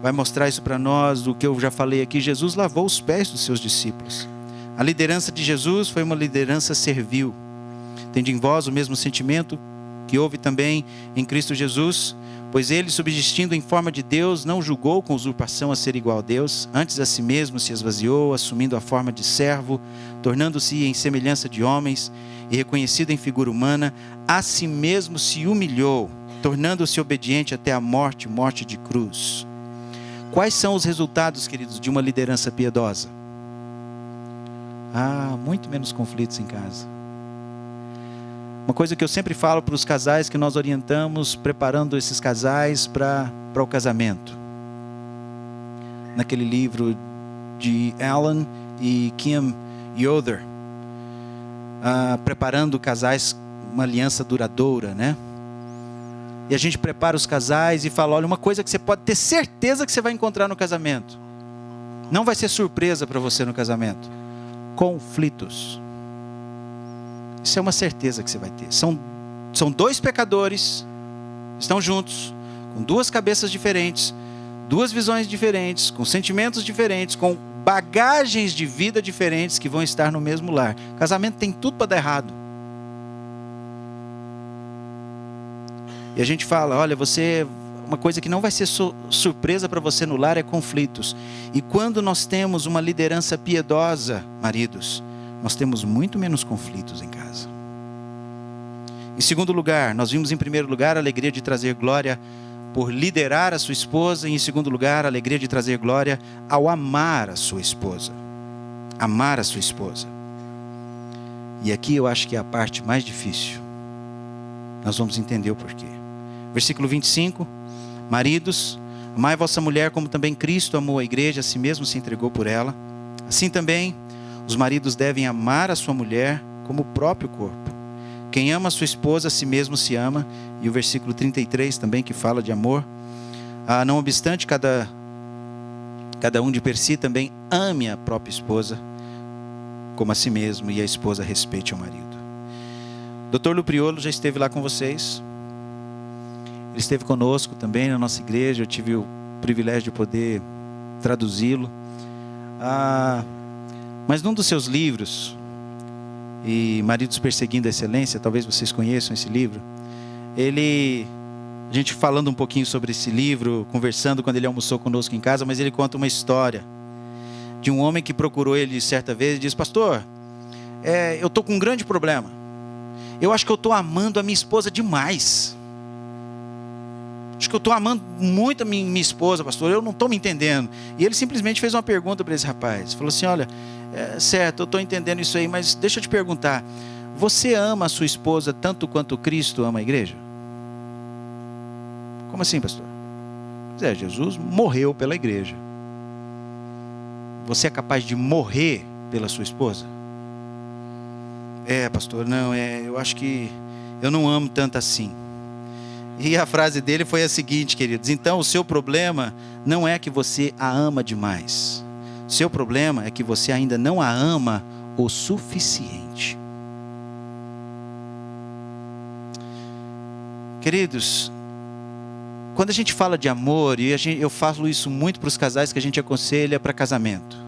Speaker 1: vai mostrar isso para nós, do que eu já falei aqui. Jesus lavou os pés dos seus discípulos. A liderança de Jesus foi uma liderança servil. Tende em vós o mesmo sentimento que houve também em Cristo Jesus, pois ele, subsistindo em forma de Deus, não julgou com usurpação a ser igual a Deus, antes a si mesmo se esvaziou, assumindo a forma de servo, tornando-se em semelhança de homens, e reconhecido em figura humana, a si mesmo se humilhou, tornando-se obediente até a morte, morte de cruz. Quais são os resultados, queridos, de uma liderança piedosa? Muito menos conflitos em casa. Uma coisa que eu sempre falo para os casais que nós orientamos, preparando esses casais para o casamento. Naquele livro de Alan e Kim Yoder, preparando casais, uma aliança duradoura, né? E a gente prepara os casais e fala, olha, uma coisa que você pode ter certeza que você vai encontrar no casamento. Não vai ser surpresa para você no casamento. Conflitos. Isso é uma certeza que você vai ter. São dois pecadores, estão juntos, com duas cabeças diferentes, duas visões diferentes, com sentimentos diferentes, com bagagens de vida diferentes que vão estar no mesmo lar. Casamento tem tudo para dar errado. E a gente fala, olha, uma coisa que não vai ser surpresa para você no lar é conflitos. E quando nós temos uma liderança piedosa, maridos, nós temos muito menos conflitos em casa. Em segundo lugar, nós vimos em primeiro lugar a alegria de trazer glória por liderar a sua esposa. E em segundo lugar, a alegria de trazer glória ao amar a sua esposa. Amar a sua esposa. E aqui eu acho que é a parte mais difícil. Nós vamos entender o porquê. Versículo 25. Maridos, amai vossa mulher como também Cristo amou a igreja, a si mesmo se entregou por ela. Assim também, os maridos devem amar a sua mulher como o próprio corpo. Quem ama a sua esposa, a si mesmo se ama. E o versículo 33 também, que fala de amor. Não obstante, cada um de per si também ame a própria esposa como a si mesmo, e a esposa respeite o marido. Dr. Lupriolo já esteve lá com vocês. Ele esteve conosco também na nossa igreja. Eu tive o privilégio de poder traduzi-lo. Mas num dos seus livros, e Maridos Perseguindo a Excelência, talvez vocês conheçam esse livro, a gente falando um pouquinho sobre esse livro, conversando quando ele almoçou conosco em casa, mas ele conta uma história de um homem que procurou ele certa vez e disse: pastor, eu estou com um grande problema. Eu acho que eu estou amando a minha esposa demais. Acho que eu estou amando muito a minha esposa, pastor. Eu não estou me entendendo. E ele simplesmente fez uma pergunta para esse rapaz. Falou assim: olha, certo, eu estou entendendo isso aí, mas deixa eu te perguntar. Você ama a sua esposa tanto quanto Cristo ama a igreja? Como assim, pastor? Jesus morreu pela igreja. Você é capaz de morrer pela sua esposa? Pastor, não, eu acho que eu não amo tanto assim. E a frase dele foi a seguinte, queridos: então o seu problema não é que você a ama demais. O seu problema é que você ainda não a ama o suficiente. Queridos, quando a gente fala de amor, e eu falo isso muito para os casais que a gente aconselha para casamento.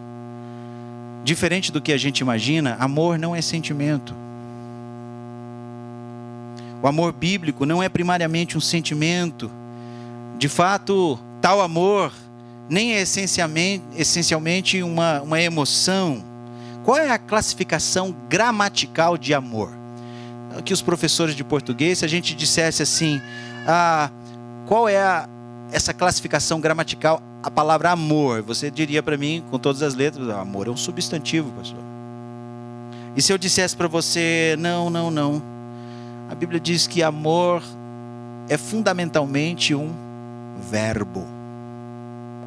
Speaker 1: Diferente do que a gente imagina, amor não é sentimento. O amor bíblico não é primariamente um sentimento. De fato, tal amor nem é essencialmente uma emoção. Qual é a classificação gramatical de amor? Que os professores de português, se a gente dissesse assim, qual é essa classificação gramatical, a palavra amor, você diria para mim, com todas as letras: amor é um substantivo, pastor. E se eu dissesse para você: não. A Bíblia diz que amor é fundamentalmente um verbo.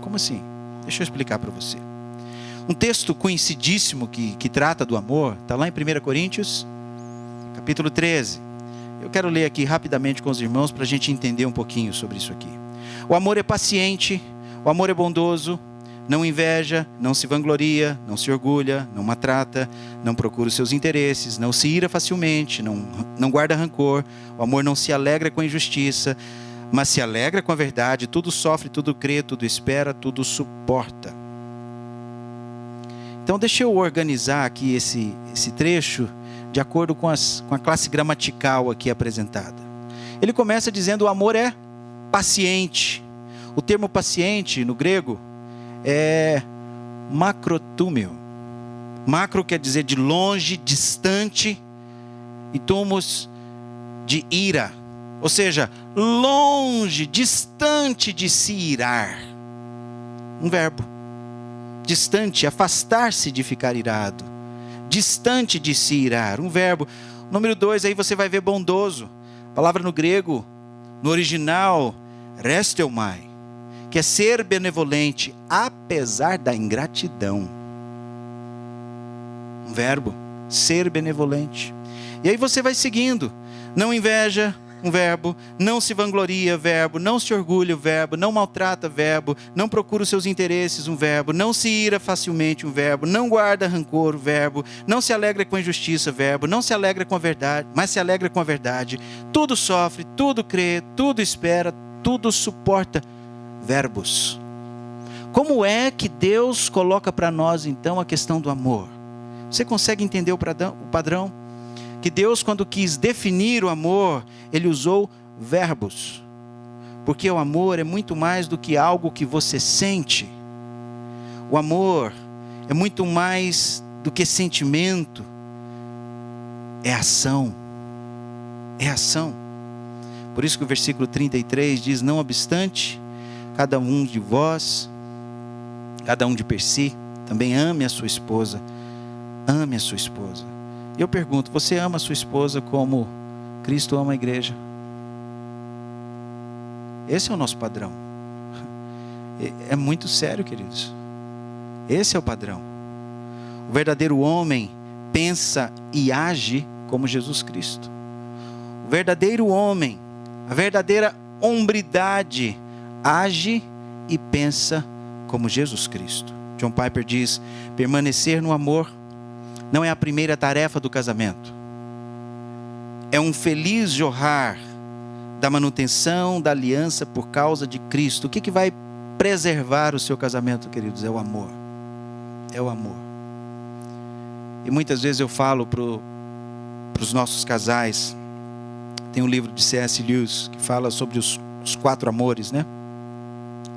Speaker 1: Como assim? Deixa eu explicar para você. Um texto conhecidíssimo que trata do amor, está lá em 1 Coríntios, capítulo 13. Eu quero ler aqui rapidamente com os irmãos para a gente entender um pouquinho sobre isso aqui. O amor é paciente, o amor é bondoso, não inveja, não se vangloria, não se orgulha, não maltrata, não procura os seus interesses, não se ira facilmente, não guarda rancor. O amor não se alegra com a injustiça, mas se alegra com a verdade. Tudo sofre, tudo crê, tudo espera, tudo suporta. Então deixa eu organizar aqui esse trecho de acordo com a classe gramatical aqui apresentada. Ele começa dizendo: o amor é paciente. O termo paciente no grego é macrotúmio. Macro quer dizer de longe, distante, e tumos de ira, ou seja, longe, distante de se irar. Um verbo. Distante, afastar-se de ficar irado. Distante de se irar, um verbo. Número 2, aí você vai ver bondoso. A palavra no grego, no original, restelmai, que é ser benevolente, apesar da ingratidão. Um verbo, ser benevolente. E aí você vai seguindo. Não inveja, um verbo. Não se vangloria, verbo. Não se orgulha, verbo. Não maltrata, verbo. Não procura os seus interesses, um verbo. Não se ira facilmente, um verbo. Não guarda rancor, verbo. Não se alegra com a injustiça, verbo. Não se alegra com a verdade, mas se alegra com a verdade. Tudo sofre, tudo crê, tudo espera, tudo suporta, verbos. Como é que Deus coloca para nós então a questão do amor? Você consegue entender o padrão? Que Deus, quando quis definir o amor, Ele usou verbos. Porque o amor é muito mais do que algo que você sente. O amor é muito mais do que sentimento. É ação. É ação. Por isso que o versículo 33 diz: não obstante, cada um de vós, cada um de per si, também ame a sua esposa. Ame a sua esposa. E eu pergunto: você ama a sua esposa como Cristo ama a igreja? Esse é o nosso padrão. É muito sério, queridos. Esse é o padrão. O verdadeiro homem pensa e age como Jesus Cristo. O verdadeiro homem, a verdadeira hombridade, age e pensa como Jesus Cristo. John Piper diz: permanecer no amor não é a primeira tarefa do casamento. É um feliz jorrar da manutenção da aliança por causa de Cristo. O que vai preservar o seu casamento, queridos? É o amor. É o amor. E muitas vezes eu falo para os nossos casais, tem um livro de C.S. Lewis que fala sobre os 4 amores, né?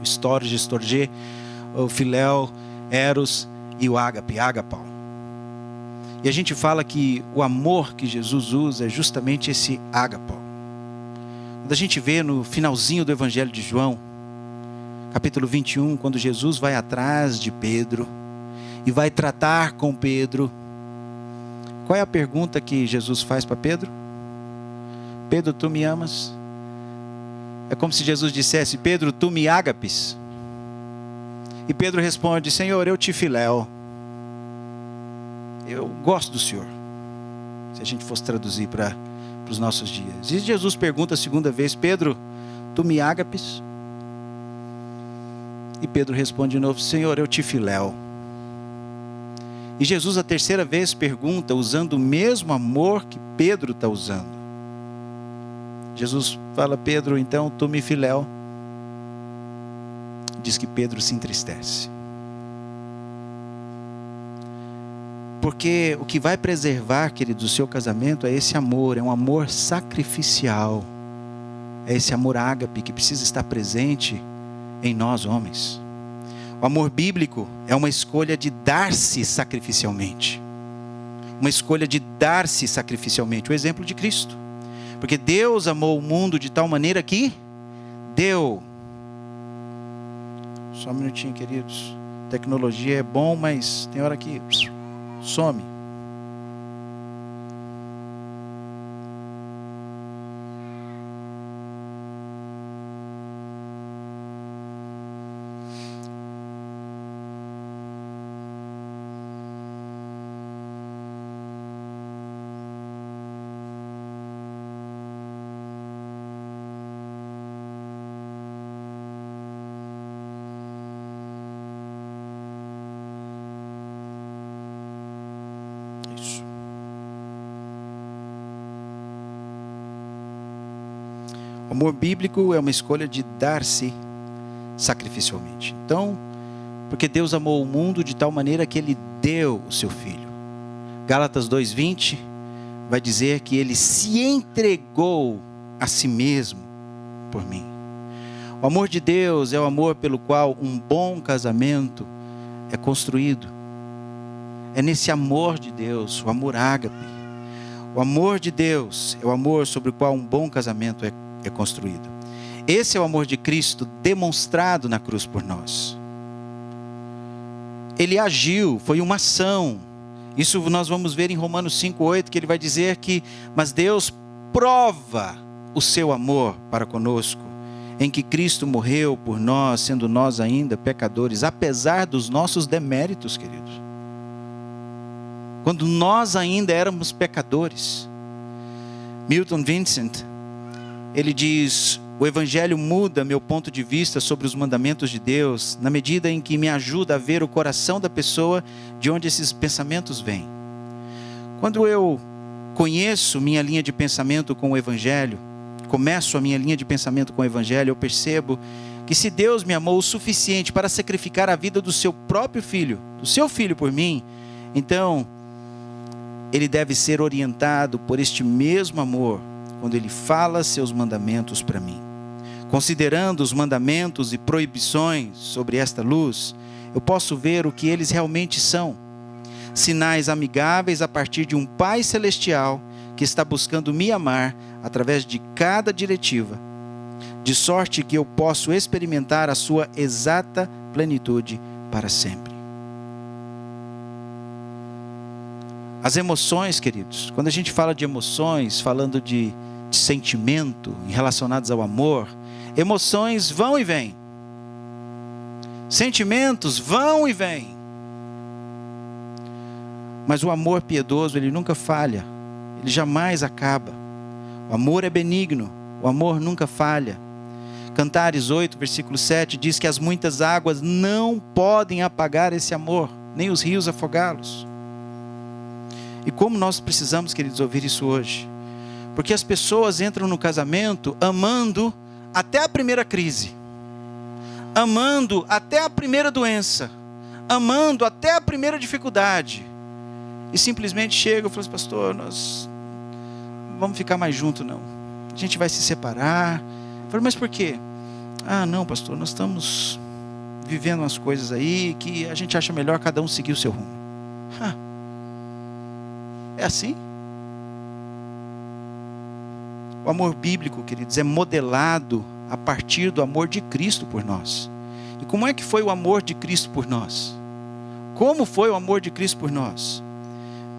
Speaker 1: O storge, storge, o filéu, eros e o ágape, ágapau. E a gente fala que o amor que Jesus usa é justamente esse ágapau. Quando a gente vê no finalzinho do Evangelho de João, capítulo 21, quando Jesus vai atrás de Pedro e vai tratar com Pedro, qual é a pergunta que Jesus faz para Pedro? Pedro, tu me amas? É como se Jesus dissesse: Pedro, tu me ágapes? E Pedro responde: Senhor, eu te filéu. Eu gosto do Senhor. Se a gente fosse traduzir para os nossos dias. E Jesus pergunta a segunda vez: Pedro, tu me ágapes? E Pedro responde de novo: Senhor, eu te filéu. E Jesus a terceira vez pergunta, usando o mesmo amor que Pedro está usando. Jesus fala: Pedro, então tu me filéu. Diz que Pedro se entristece. Porque o que vai preservar, queridos, o seu casamento é esse amor, é um amor sacrificial. É esse amor ágape que precisa estar presente em nós, homens. O amor bíblico é uma escolha de dar-se sacrificialmente. Uma escolha de dar-se sacrificialmente. O exemplo de Cristo. Porque Deus amou o mundo de tal maneira que deu. Só um minutinho, queridos. Tecnologia é bom, mas tem hora que some. O amor bíblico é uma escolha de dar-se sacrificialmente. Então, porque Deus amou o mundo de tal maneira que Ele deu o seu Filho. Gálatas 2:20 vai dizer que Ele se entregou a si mesmo por mim. O amor de Deus é o amor pelo qual um bom casamento é construído. É nesse amor de Deus, o amor ágape. O amor de Deus é o amor sobre o qual um bom casamento é construído. Esse é o amor de Cristo demonstrado na cruz por nós. Ele agiu, foi uma ação. Isso nós vamos ver em Romanos 5:8, que ele vai dizer que, mas Deus prova o seu amor para conosco, em que Cristo morreu por nós, sendo nós ainda pecadores, apesar dos nossos deméritos, queridos. Quando nós ainda éramos pecadores. Milton Vincent, ele diz: o Evangelho muda meu ponto de vista sobre os mandamentos de Deus, na medida em que me ajuda a ver o coração da pessoa de onde esses pensamentos vêm. Quando eu conheço minha linha de pensamento com o Evangelho, começo a minha linha de pensamento com o Evangelho, eu percebo que se Deus me amou o suficiente para sacrificar a vida do seu próprio filho, do seu filho por mim, então ele deve ser orientado por este mesmo amor quando ele fala seus mandamentos para mim. Considerando os mandamentos e proibições sobre esta luz, eu posso ver o que eles realmente são. Sinais amigáveis a partir de um Pai Celestial que está buscando me amar através de cada diretiva, de sorte que eu posso experimentar a sua exata plenitude para sempre. As emoções, queridos, quando a gente fala de emoções, falando de de sentimento relacionados ao amor, emoções vão e vêm. Sentimentos vão e vêm. Mas o amor piedoso, ele nunca falha. Ele jamais acaba. O amor é benigno. O amor nunca falha. Cantares 8, versículo 7, diz que as muitas águas não podem apagar esse amor, nem os rios afogá-los. E como nós precisamos, queridos, ouvir isso hoje. Porque as pessoas entram no casamento amando até a primeira crise. Amando até a primeira doença. Amando até a primeira dificuldade. E simplesmente chegam e falam assim, pastor, nós vamos ficar mais juntos não. A gente vai se separar. Eu falo, mas por quê? Ah, não, pastor, nós estamos vivendo umas coisas aí que a gente acha melhor cada um seguir o seu rumo. É assim? O amor bíblico, queridos, é modelado a partir do amor de Cristo por nós. E como é que foi o amor de Cristo por nós? Como foi o amor de Cristo por nós?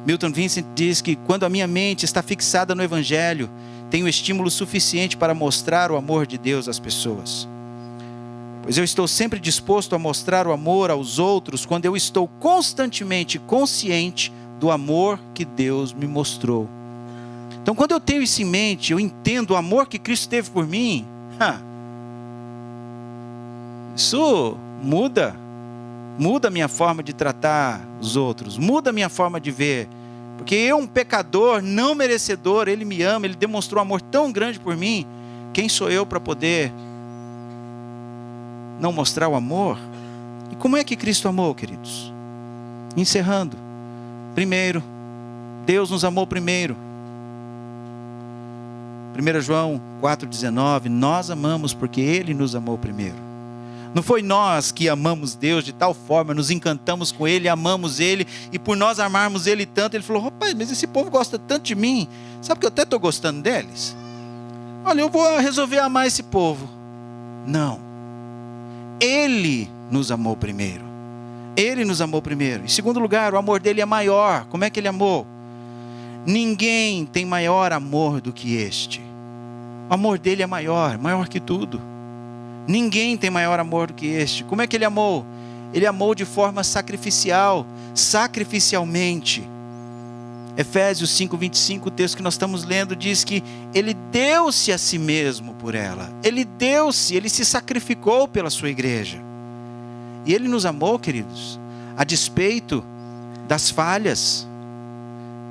Speaker 1: Milton Vincent diz que quando a minha mente está fixada no Evangelho, tenho estímulo suficiente para mostrar o amor de Deus às pessoas. Pois eu estou sempre disposto a mostrar o amor aos outros quando eu estou constantemente consciente do amor que Deus me mostrou. Então, quando eu tenho isso em mente, eu entendo o amor que Cristo teve por mim, isso muda a minha forma de tratar os outros, muda a minha forma de ver. Porque eu, um pecador, não merecedor, Ele me ama, Ele demonstrou um amor tão grande por mim. Quem sou eu para poder não mostrar o amor? E como é que Cristo amou, queridos? Encerrando. Primeiro, Deus nos amou primeiro. 1 João 4,19, nós amamos porque Ele nos amou primeiro. Não foi nós que amamos Deus de tal forma, nos encantamos com Ele, amamos Ele, e por nós amarmos Ele tanto, Ele falou, rapaz, mas esse povo gosta tanto de mim, sabe que eu até estou gostando deles? Olha, eu vou resolver amar esse povo. Não. Ele nos amou primeiro. Ele nos amou primeiro. Em segundo lugar, o amor dele é maior. Como é que Ele amou? Ninguém tem maior amor do que este. O amor dele é maior, maior que tudo. Ninguém tem maior amor do que este. Como é que Ele amou? Ele amou de forma sacrificial, sacrificialmente. Efésios 5:25, o texto que nós estamos lendo, diz que Ele deu-se a si mesmo por ela. Ele deu-se, Ele se sacrificou pela sua igreja. E Ele nos amou, queridos, a despeito das falhas.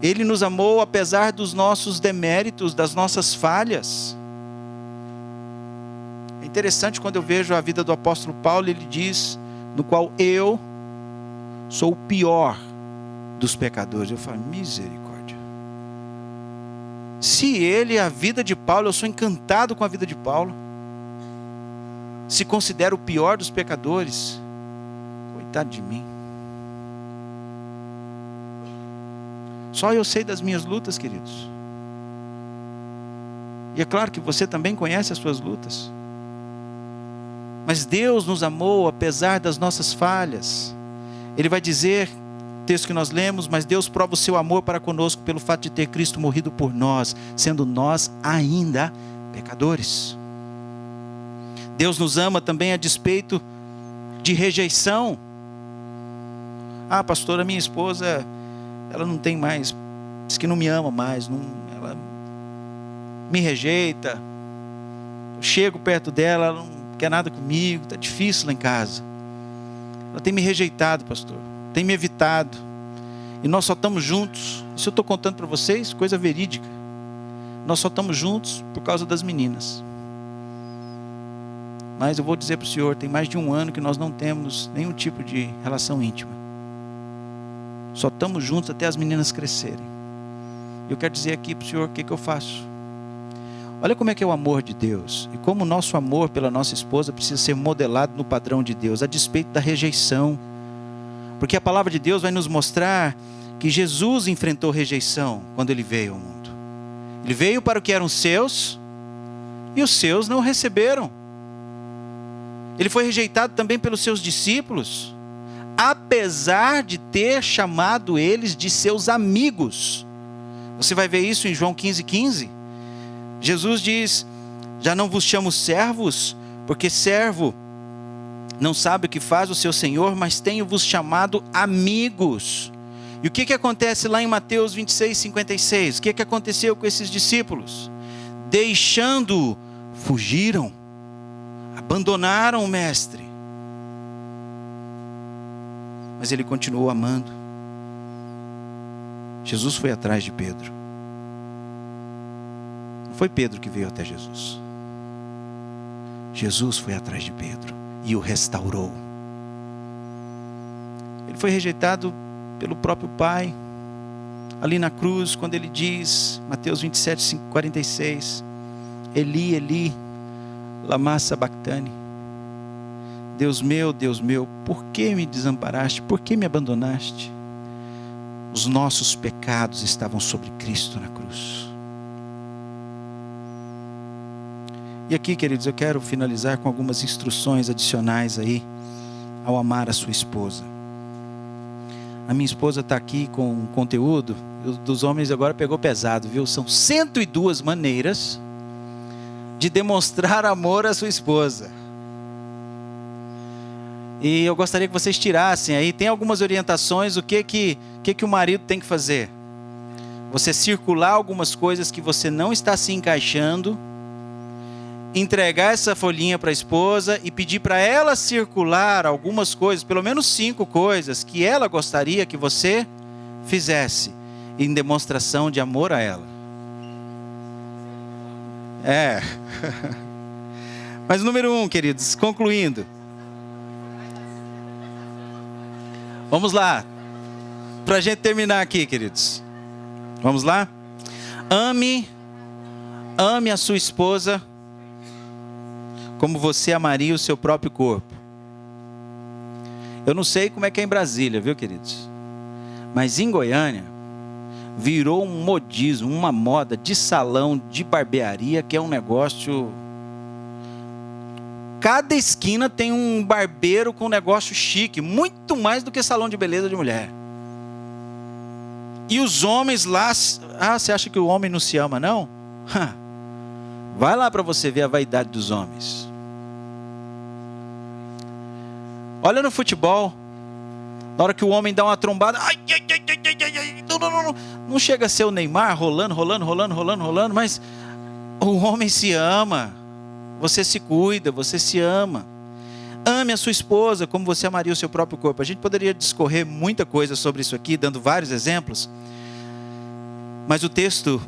Speaker 1: Ele nos amou apesar dos nossos deméritos, das nossas falhas. É interessante quando eu vejo a vida do apóstolo Paulo, ele diz, no qual eu sou o pior dos pecadores. Eu falo, misericórdia. Se ele, a vida de Paulo, eu sou encantado com a vida de Paulo, se considera o pior dos pecadores, coitado de mim. Só eu sei das minhas lutas, queridos. E é claro que você também conhece as suas lutas. Mas Deus nos amou apesar das nossas falhas. Ele vai dizer, texto que nós lemos, mas Deus prova o seu amor para conosco pelo fato de ter Cristo morrido por nós, sendo nós ainda pecadores. Deus nos ama também a despeito de rejeição. Ah, pastora, minha esposa, ela não tem mais, diz que não me ama mais, ela me rejeita. Eu chego perto dela, ela não quer nada comigo, está difícil lá em casa. Ela tem me rejeitado, pastor, tem me evitado. E nós só estamos juntos, isso eu estou contando para vocês, coisa verídica. Nós só estamos juntos por causa das meninas. Mas eu vou dizer para o senhor, tem mais de 1 ano que nós não temos nenhum tipo de relação íntima. Só estamos juntos até as meninas crescerem. Eu quero dizer aqui para o senhor o que eu faço. Olha como é que é o amor de Deus. E como o nosso amor pela nossa esposa precisa ser modelado no padrão de Deus, a despeito da rejeição. Porque a palavra de Deus vai nos mostrar que Jesus enfrentou rejeição quando Ele veio ao mundo. Ele veio para o que eram seus, e os seus não o receberam. Ele foi rejeitado também pelos seus discípulos, apesar de ter chamado eles de seus amigos. Você vai ver isso em João 15:15. Jesus diz: já não vos chamo servos, porque servo não sabe o que faz o seu Senhor, mas tenho-vos chamado amigos. E o que acontece lá em Mateus 26, 56? O que aconteceu com esses discípulos? Deixando, fugiram, abandonaram o mestre. Mas ele continuou amando. Jesus foi atrás de Pedro. Não foi Pedro que veio até Jesus. Jesus foi atrás de Pedro e o restaurou. Ele foi rejeitado pelo próprio Pai. Ali na cruz, quando ele diz, Mateus 27, 46, Eli, Eli, lama sabachthani. Deus meu, por que me desamparaste? Por que me abandonaste? Os nossos pecados estavam sobre Cristo na cruz. E aqui, queridos, eu quero finalizar com algumas instruções adicionais aí ao amar a sua esposa. A minha esposa está aqui com um conteúdo, dos homens agora pegou pesado, viu? São 102 maneiras de demonstrar amor à sua esposa. E eu gostaria que vocês tirassem aí, tem algumas orientações, o que o marido tem que fazer. Você circular algumas coisas que você não está se encaixando, entregar essa folhinha para a esposa e pedir para ela circular algumas coisas, pelo menos 5 coisas que ela gostaria que você fizesse, em demonstração de amor a ela. Mas número 1, queridos, concluindo. Vamos lá, para a gente terminar aqui, queridos. Vamos lá? Ame a sua esposa como você amaria o seu próprio corpo. Eu não sei como é que é em Brasília, viu, queridos? Mas em Goiânia, virou um modismo, uma moda de salão, de barbearia, que é um negócio... Cada esquina tem um barbeiro com um negócio chique, muito mais do que salão de beleza de mulher. E os homens lá... você acha que o homem não se ama, não? Vai lá para você ver a vaidade dos homens. Olha no futebol, na hora que o homem dá uma trombada, não chega a ser o Neymar rolando, mas o homem se ama, você se cuida, você se ama. Ame a sua esposa como você amaria o seu próprio corpo. A gente poderia discorrer muita coisa sobre isso aqui, dando vários exemplos, mas o texto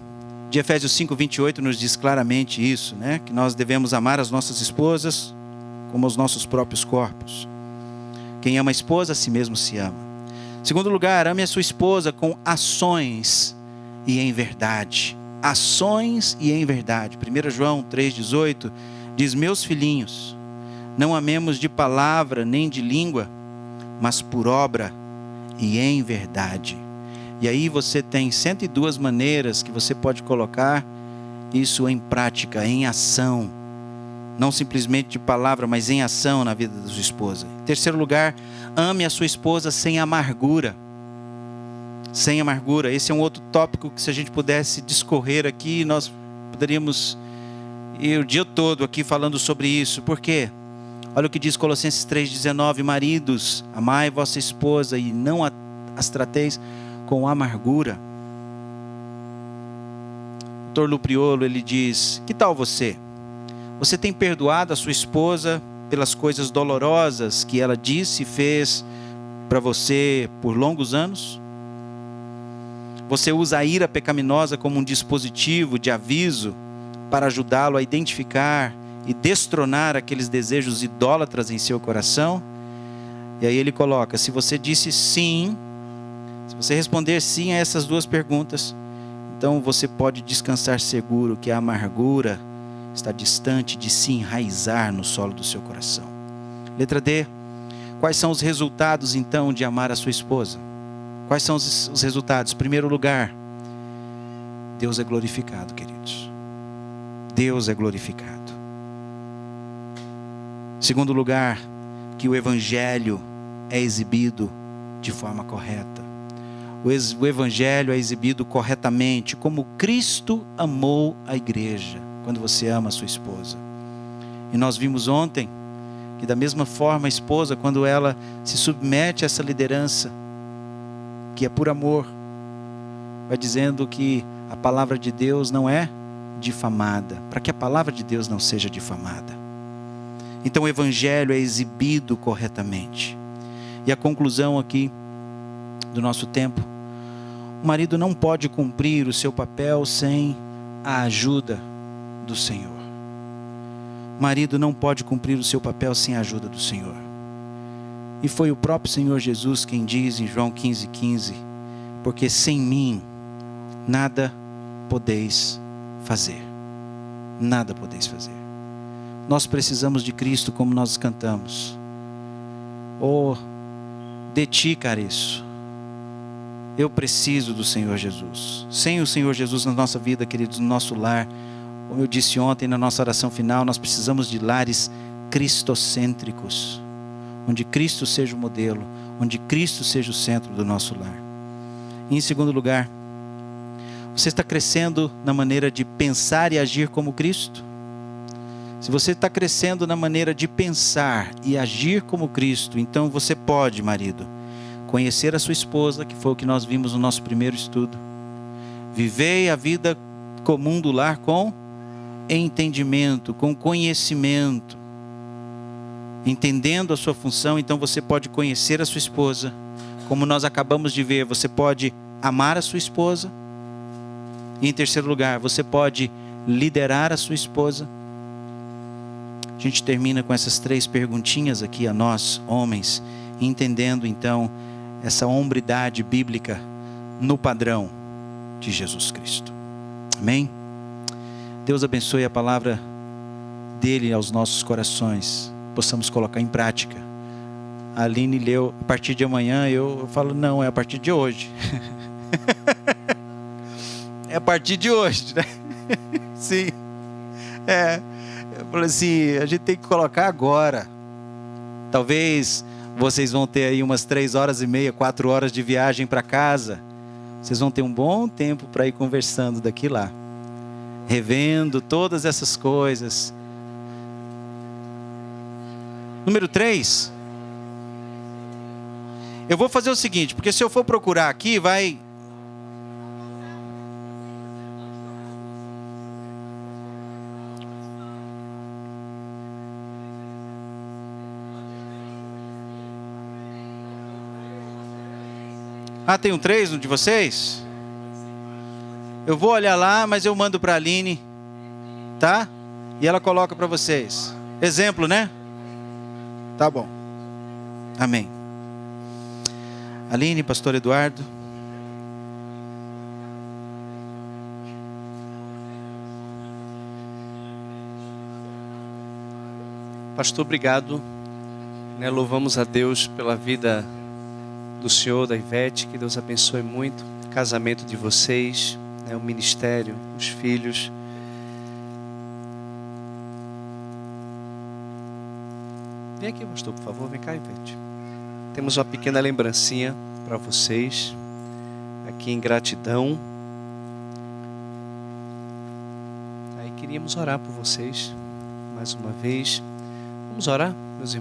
Speaker 1: de Efésios 5:28 nos diz claramente isso, né? Que nós devemos amar as nossas esposas como os nossos próprios corpos. Quem ama a esposa, a si mesmo se ama. Segundo lugar, ame a sua esposa com ações e em verdade. Ações e em verdade. 1 João 3,18 diz: meus filhinhos, não amemos de palavra nem de língua, mas por obra e em verdade. E aí você tem 102 maneiras que você pode colocar isso em prática, em ação. Não simplesmente de palavra, mas em ação na vida da sua esposa. Em terceiro lugar, ame a sua esposa sem amargura. Sem amargura. Esse é um outro tópico que, se a gente pudesse discorrer aqui, nós poderíamos ir o dia todo aqui falando sobre isso. Por quê? Olha o que diz Colossenses 3,19. Maridos, amai vossa esposa e não as trateis com amargura. O Dr. Lupriolo, ele diz: que tal você? Você tem perdoado a sua esposa pelas coisas dolorosas que ela disse e fez para você por longos anos? Você usa a ira pecaminosa como um dispositivo de aviso para ajudá-lo a identificar e destronar aqueles desejos idólatras em seu coração? E aí ele coloca: se você disse sim, se você responder sim a essas 2 perguntas, então você pode descansar seguro que a amargura está distante de se enraizar no solo do seu coração. Letra D. Quais são os resultados então de amar a sua esposa? Quais são os resultados? Em primeiro lugar, Deus é glorificado, queridos. Deus é glorificado. Em segundo lugar, que o Evangelho é exibido de forma correta. O Evangelho é exibido corretamente, como Cristo amou a igreja. quando você ama a sua esposa. E nós vimos ontem que da mesma forma a esposa, quando ela se submete a essa liderança, que é por amor, vai dizendo que a palavra de Deus não é difamada, para que a palavra de Deus não seja difamada. Então o evangelho é exibido corretamente. E a conclusão aqui do nosso tempo: o marido não pode cumprir o seu papel sem a ajuda do Senhor. O marido não pode cumprir o seu papel sem a ajuda do Senhor. E foi o próprio Senhor Jesus quem diz em João 15:15, porque sem mim nada podeis fazer. Nada podeis fazer. Nós precisamos de Cristo, como nós cantamos. Oh, de ti, careço. Eu preciso do Senhor Jesus. Sem o Senhor Jesus na nossa vida, queridos, no nosso lar, como eu disse ontem na nossa oração final, nós precisamos de lares cristocêntricos, onde Cristo seja o modelo, onde Cristo seja o centro do nosso lar. E em segundo lugar, você está crescendo na maneira de pensar e agir como Cristo? Se você está crescendo na maneira de pensar e agir como Cristo, então você pode, marido, conhecer a sua esposa, que foi o que nós vimos no nosso primeiro estudo. Viver a vida comum do lar com entendimento, com conhecimento, entendendo a sua função. Então você pode conhecer a sua esposa, como nós acabamos de ver. Você pode amar a sua esposa. E em terceiro lugar, você pode liderar a sua esposa. A gente termina com essas 3 perguntinhas aqui a nós, homens, entendendo então essa hombridade bíblica no padrão de Jesus Cristo. Amém? Deus abençoe a palavra dele aos nossos corações, possamos colocar em prática. A Aline leu a partir de amanhã, eu falo, não, é a partir de hoje. É a partir de hoje, né? Sim. Eu falei assim, a gente tem que colocar agora. Talvez vocês vão ter aí umas 3h30, 4 horas de viagem para casa. Vocês vão ter um bom tempo para ir conversando daqui lá, revendo todas essas coisas. Número 3. Eu vou fazer o seguinte, porque se eu for procurar aqui, vai... Ah, tem um 3 no de vocês? Eu vou olhar lá, mas eu mando para a Aline, tá? E ela coloca para vocês. Exemplo, né? Tá bom. Amém. Aline, pastor Eduardo.
Speaker 2: Pastor, obrigado. Louvamos a Deus pela vida do Senhor, da Ivete, que Deus abençoe muito o casamento de vocês, o ministério, os filhos. Vem aqui, pastor, por favor, vem cá, Ivete. Temos uma pequena lembrancinha para vocês, aqui em gratidão. Aí queríamos orar por vocês, mais uma vez. Vamos orar?